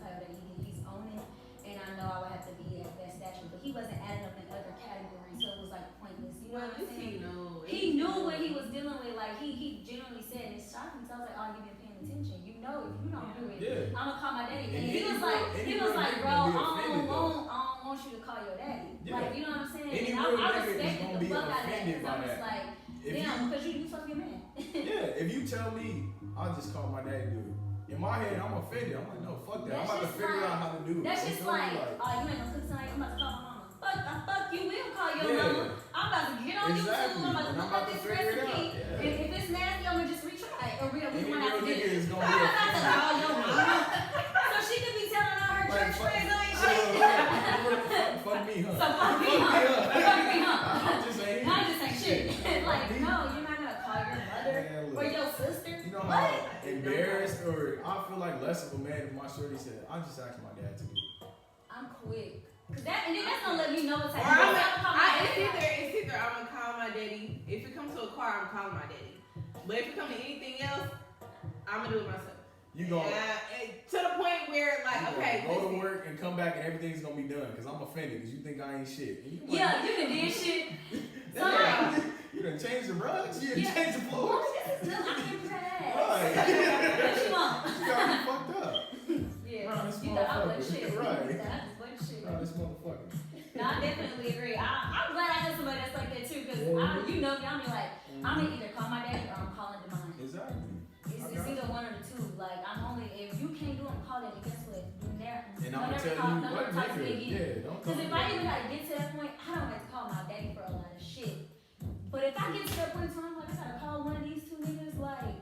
He's owning, and I know I would have to be at that stature, but he wasn't adding up in other categories, so it was like pointless. You know what I'm saying? He knew what he was dealing with. Like he genuinely said, and it's shocking. So I was like, oh, you've been paying attention. You know, if you don't do it, I'm gonna call my daddy. And he was like, bro, I don't want you to call your daddy. Yeah. Like, you know what I'm saying? Any And real I nigga is respected gonna the be fuck out of that. offended by I was that. like, If damn, because you fuck your man. Yeah, if you tell me, I'll just call my daddy, dude. In my head, I'm offended. I'm like, no, fuck that. I'm about to figure out how to do it. That's You just feel me? like, oh, you ain't gonna cook tonight. I'm about to call my mama. Fuck you will call your Yeah. mama. I'm about to get on YouTube. I'm about to And look up this figure it out. recipe. Yeah. If it's nasty, I'm gonna just retry. Or we Any gonna real have to nigga get it. is gonna I'm be about to offended. call your mama. So she could be telling all her Like, church fuck- friends and so, shit. fuck me, huh? So fuck me, huh? Fuck me, huh? I'm just saying. I just ain't shit. Like, no, you're not gonna call your mother Man, look. or your sister. You know how embarrassed or I feel like less of a man if my shorty said, I just asked my dad to do it. I'm quick. Cause that, and then that's gonna let me know what type Or of it's either I'm gonna call my daddy. If it comes to a car, I'm calling my daddy. But if it comes to anything else, I'm gonna do it myself. You gonna To the point where, like, you okay, go to listen. work and come back and everything's gonna be done because I'm offended because you think I ain't shit. And you like, Yeah, you done did shit. yeah, you done changed the rugs, you done Yeah. changed the floors. Boy, this is no, I can't do that. Right. What you want? You got me fucked up. Yeah, Right, this you thought I was motherfucker. shit. Right. I just wasn't shit. Nah, this motherfucker. No, I definitely agree. I'm glad I know somebody that's like that too, because you know me, I'm like, I'm gonna either call my daddy or I'm calling Devon. Exactly. It's either one or the two. Like, I'm only, if you can't do it, call daddy. Guess what? And I'm gonna tell you what nigga. Yeah, don't Because come if I even gotta get to that point, I don't have to call my daddy for a lot of shit. But if I get to that point where I'm like, I gotta call one of these two niggas, like,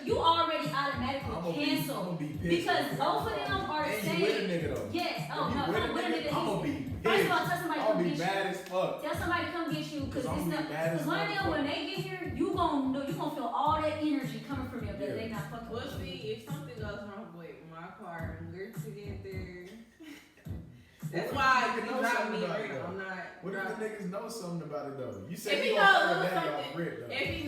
you already automatically cancel. Because both of them are the and same. you with a nigga though. Yes. Oh, If no, you I'm with a nigga. I'm gonna be First pissed. of all, tell somebody I'll come be get mad you. as fuck. Tell somebody come get you, because I'm it's gonna not. be mad as Because one of them, fuck. when they get here, you gonna feel all that energy coming from them, that they not fucking Well, with you. see, if something goes wrong with my car and we're together, that's why you drive me around. I'm not. What if the niggas know something about it though? You said If you he gonna knows call daddy something, off rip though. if he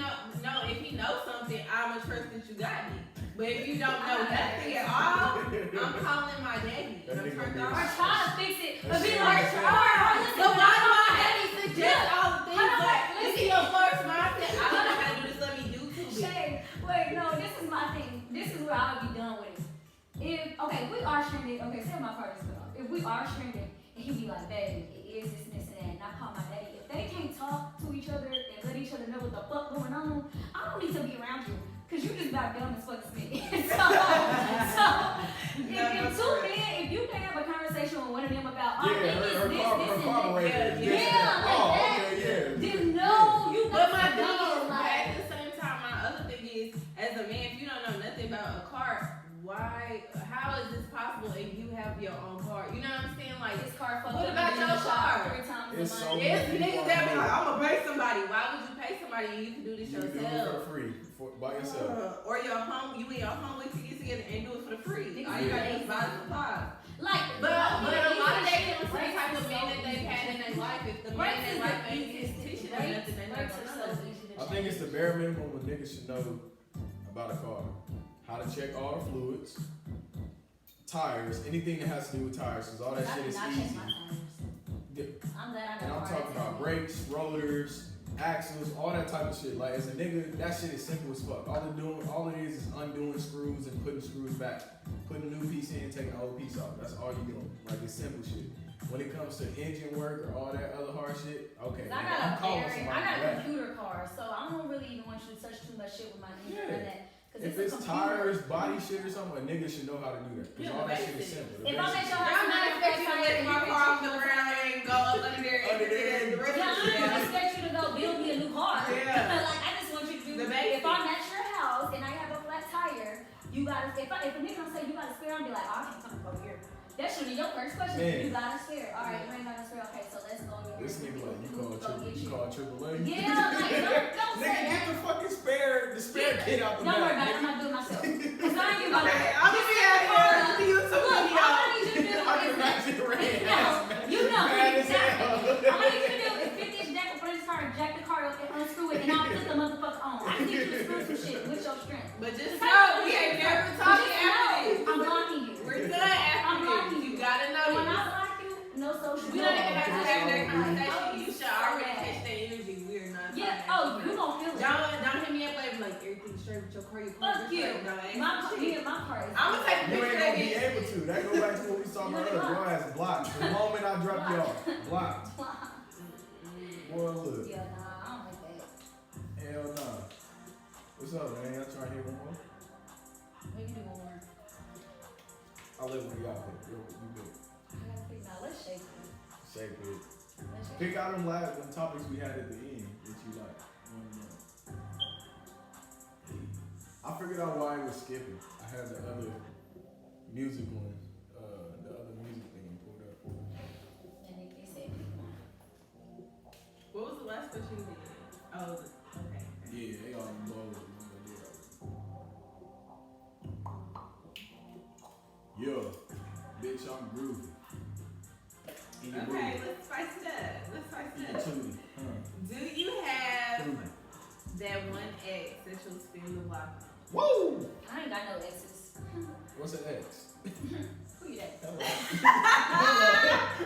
knows something, I'ma trust that you got me. But if you don't know nothing at all, I'm calling my daddy. That nigga I'm be- Or turned try on. to fix it, That but be shit like, is or listen, So why do I I have to suggest all the things? Hold on, Like, listen. listen, your first mindset. I don't know how to do this. Let me do too. Shay, wait, no, this is my thing. This is where I'll be done with it. If we are stranded, okay, say my partner's cut off. If we are stranded, and he be like, baby, it is this and this and that, and I call my daddy. If they can't talk to each other and let each other know what the fuck going on, I don't need to be around you. Cause you just about dumb as fuck to me. If you can have a conversation with one of them about, I think it's this, this, and that. Then no, you But got my to thing know, is, like, at the same time, my other thing is, as a man, if you don't know nothing about a car, how is this possible if you have your own car? You know what I'm saying? Like, this car fucked What up about in your the shop car? 3 times It's a so month. it's niggas that be like, I'm gonna pay somebody. Why would you pay somebody and you can do this You do it yourself? for free, by yourself. Or your home, you and your homeboy to get together and do it for the free. All you gotta do is buy the supplies. Like, But a lot of shit, they breaks type of is man so that they've had in their life. If the man in their life ain't teaching them nothing, they're not breaks gonna are know. so easy to I think it's the bare minimum what niggas should know about a car. How to check all the fluids, tires, anything that has to do with tires, because all that shit is easy. I'm glad I got And I'm talking about brakes, rotors, axles, all that type of shit. Like as a nigga, that shit is simple as fuck. All it is undoing screws and putting screws back, putting a new piece in, taking the old piece off. That's all you doing. Like it's simple shit. When it comes to engine work or all that other hard shit, okay. I got calling a somebody for that. computer car, so I don't really even want you to touch too much shit with my engine Yeah. and that. If it's tires, body shit or something, a nigga should know how to do that. Because Yeah, all that shit is basics. simple. If I'm at your I'm house, not expecting you to let my car off the ground and go up under there and Under there. the rest yeah, of I the don't shit. expect you to go build me a new car. Yeah. Like I just want you to do. The If basics. I'm at your house and I have a flat tire, you gotta. If a nigga don't say you gotta spare, I'm be like, oh, I can't come over here. That shouldn't question. Your first question. Man. You got a spare. All right, you ain't got a spare. Okay, so let's go. This nigga like you call AAA. Yeah, like don't say Nigga, that. get the fucking spare kid out the Don't worry back. about it. I'm not doing it myself. Cause I ain't giving my Okay, I'm gonna be out here to YouTube Look, all video. I need you to do I can is imagine Rae no, you know mad as exactly. hell. All I need you to do is fit this jack up on this car, jack the car up, and unscrew it, and I'll put the motherfucker on. I can get you to screw some shit with your strength. But just know, we ain't never talking after this. I'm blocking you. We're done after I'm blocking this. you. You gotta know When I this. block you, no social. We don't even have to have that Oh, conversation. You should already catch that energy. We are not Yeah. talking Oh, after you this. gonna feel it. Don't hit me up later like everything's straight with your car. Your car Fuck you. No, ain't My shit. me and my car is. I'ma take a You picture ain't of gonna be it. able to. That go back to what we was talking about earlier. Your ass blocked. The moment I drop you off, blocked. Boy, look. Yeah, nah, I don't like that. Hell nah. What's up, man? Y'all trying to hear one more? Maybe do one more. I'll let one of y'all pick. You pick. I gotta pick now. Let's shake it. Shape it. Let's shake Pick out them topics we had at the end that you like. I figured out why it was skipping. I had the other music one, the other music thing pulled up. And they said pick one. What was the last question you did? Oh, okay. Yeah, they all involved with the one that did already. Yo, bitch, I'm groovy. In your Okay, booty. let's spice it up. Let's spice In it your up. tootie. Do you have Tootie. that one ex that you'll spin the block on? Woo! I ain't got no exes. What's an X? Who you that? Hello.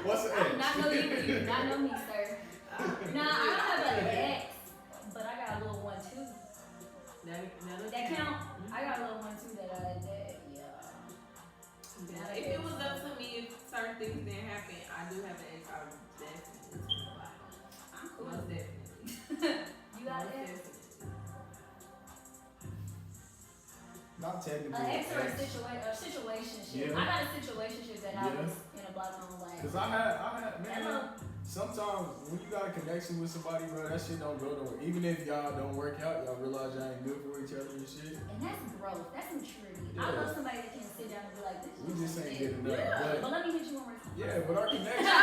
What's an I do X? not know you. You do not know me, sir. Nah, I don't have an ex, but I got a little one too. That count. I got a little one too that Yeah, if it was up to me, if certain things didn't happen, I do have an ex. I would definitely spin the block on. I'm cool. Most definitely. You got Most an ex? definitely. Not technically. An ex or a X. situationship. Yeah. I got a situationship that I Yeah. was in a block on like. Cause I had, man, Hello. sometimes when you got a connection with somebody, bro, that shit don't go nowhere. Even if y'all don't work out, y'all realize y'all ain't good for each other and shit. And that's growth. That's maturity. I Yeah. love somebody that can sit down and be like, this We is just ain't it. good enough. But But let me hit you one more time. yeah, but our connection. No,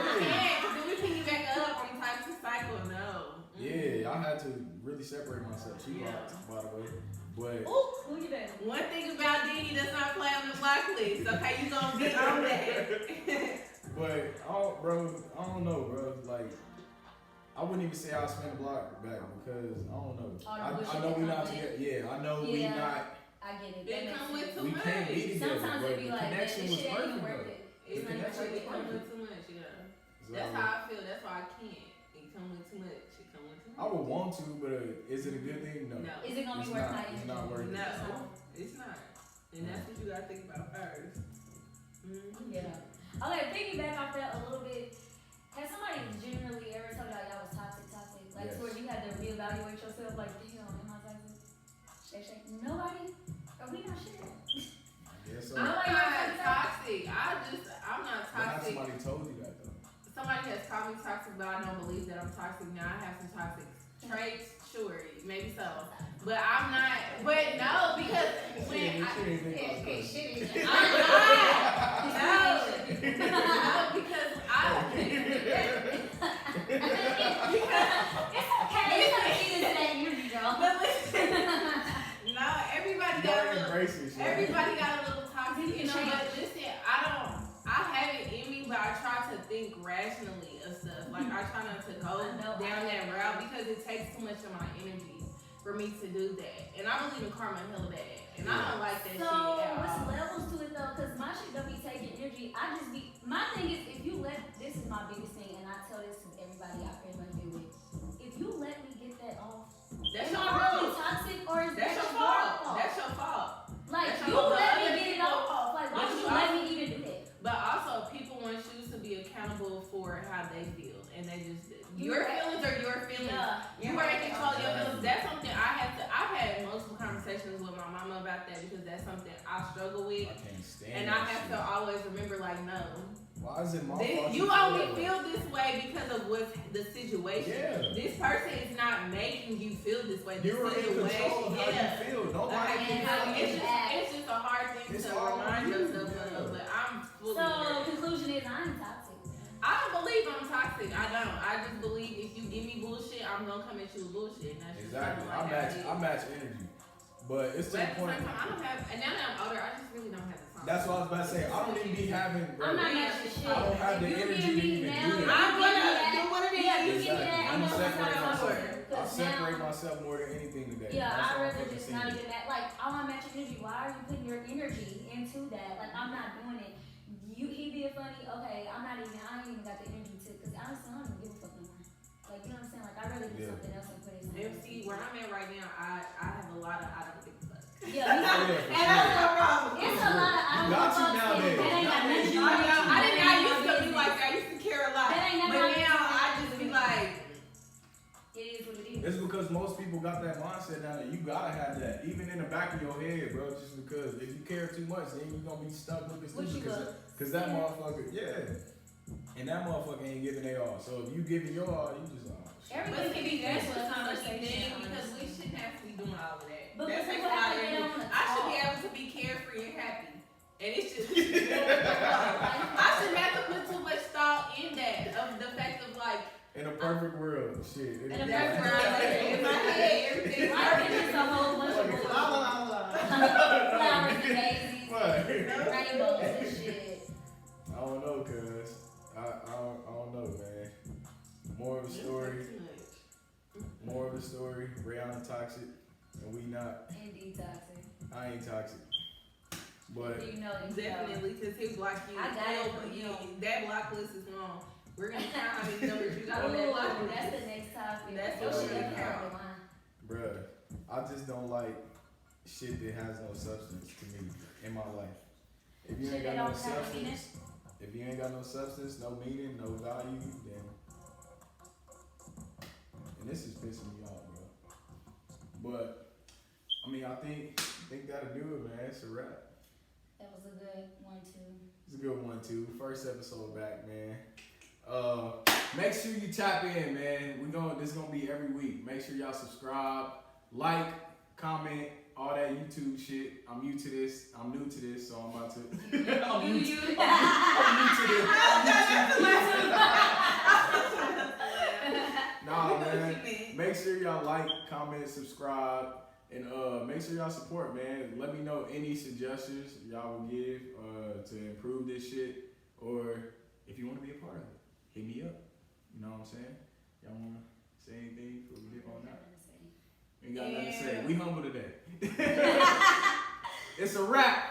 we can't. Cause then we piggyback up on toxic cycle. No. Yeah, I had to really separate myself. She Yeah. blocked, by the way. But Ooh, who you that? One thing about Diddy does not play on the block list. Okay, you gonna be on that. But I don't know, bro. Like, I wouldn't even say I spent the block back because I don't know. All the I bullshit know that we not comes together. Yeah, I know we Yeah. not. I get it. They That come makes with sense. too We much. can't be together. Sometimes but it be the like, man, connection this was shit ain't even perfect. worth though. it. The It's not even connection worth was it. It come perfect. with too much, yeah. So, That's how I feel. That's why I can't. It come with too much. It come with too much. I would want to, but is it a good thing? No. No. Is it gonna It's be worth not. my It's energy? not worth it. No, it's not. And that's what you gotta think about first. Mm-hmm. Yeah. Okay, piggyback off that a little bit. Has somebody generally ever told y'all y'all was toxic? Like, Yes. to where you had to reevaluate yourself, like, damn, am I toxic? Shake. Nobody? Are we not sure? Yes, so. I'm not toxic. I'm not But have toxic. somebody told you that though? Somebody has called me toxic, but I don't believe that I'm toxic. Now I have some toxic traits, sure, maybe so. But I'm not, but no, because when I'm not, no, because It's okay. It's okay to say energy, girl. but listen, no, everybody You got a gotta little, embrace it, shit. everybody got a little toxic, You can but change. listen, I have it in me, but I try to think rationally of stuff. Like I try not to go down that route because it takes too much of my energy for me to do that. And I believe in karma hella bad. And I don't like that So, shit at what's all. levels to it though? Because my shit don't be taking energy. My thing is, if you let, this is my biggest thing, and I tell this to everybody I pretty much deal with. If you let me get that off, That's am your I really fault. toxic or is That's that your your fault. That's your fault. Like, that's you your fault. let me Other get it people- off. Like, why but would you you let me even do that? But also, people want you to be accountable for how they feel. And they just, your right. feelings are your feelings. Yeah. You are in control of your feelings. That's something I've had multiple conversations with my mama about that because that's something I struggle with. I can't stand And that I have shit. to always remember, like, no. Why is it my This, fault? you feel only that way? feel this way because of what's the situation. Yeah. This person is not making you feel this way. This You're in control of how yeah. you feel. Nobody Like, can how fucking you it's just a hard thing It's to all remind you, yourself yeah. of. But I'm fully So agree. conclusion is I'm toxic. I don't believe I'm toxic. I don't. I just believe if you give me bullshit, I'm gonna come at you with bullshit. And that's just Exactly. kinda like how it is. I match energy. But it's to But the at the point. same time, I don't have. And now that I'm older, I just really don't have the time. That's what I was about to say. I don't even be having. Bro, I'm not matching shit. I don't have the If you energy give to me even now, do that. I'm gonna that. do one of these. Yeah, you give me Exactly. that. I'm I'm gonna gonna separate start myself. over. I separate myself more than anything today. Yeah, That's I'd what I'm rather fucking just not saying. even that. Like, I want to match your energy. Why are you putting your energy into that? Like, I'm not doing it. He being funny, okay, I ain't even got the energy to, because honestly, I don't even give a fuck no more. Like, you know what I'm saying? Like, I'd rather do something else and put it in. And see, where I'm at right now, I have a lot of I don't give a fuck. Yeah, Oh, yeah, for And that's sure. no problem. it's a lot of I don't You got give a to fuck. nowadays. That ain't got Nowadays, nothing to you do got with to. you. I used to be like that. I used to care a lot. That ain't But nothing now to I do just with be you. like, It is what it is. It's because most people got that mindset now that you gotta have that, even in the back of your head, bro. Just because if you care too much, then you're gonna be stuck with this What you because that motherfucker, and that motherfucker ain't giving their all. So if you giving your all, you just Everybody but can be see, there that's for a the funny conversation. thing because we shouldn't have to be doing all of that. But That people takes a act lot like of they don't energy. wanna I should be talk. able to be carefree and happy. And it's just I shouldn't have to put too much thought in that of the fact of like in a perfect world, shit. In a that's perfect where I'm at. In my head, everything's Life perfect. is just a whole bunch of bullshit. Flowers and daisies, rainbows and shit. I don't know, cuz. I don't know, man. More of a story. More of a story. Rihanna toxic, and we not. Indeed toxic. I ain't toxic. But You know that. Definitely, because he'll block you. I got it from you. you. That block list is long. We're gonna count how many numbers you got on that Ooh, block list. that's the next topic. That's Your what shit we ain't count. covered mine. bruh, I just don't like shit that has no substance to me in my life. If you Shit ain't that got no don't have a meaning. substance, if you ain't got no substance, no meaning, no value, then and this is pissing me off, bro. But I mean, I think that'll do it, man. It's a wrap. That was a good one too. It's a good one too. First episode back, man. Make sure you tap in, man. This is gonna be every week. Make sure y'all subscribe, like, comment, all that YouTube shit. I'm new to this, so I'm about to. I'm new to this. Nah, man. Make sure y'all like, comment, subscribe, and make sure y'all support, man. Let me know any suggestions y'all will give to improve this shit, or if you want to be a part of it, hit me up. You know what I'm saying? Y'all want to say anything before we dip on that? Ain't got nothing to say. We humble today. It's a wrap.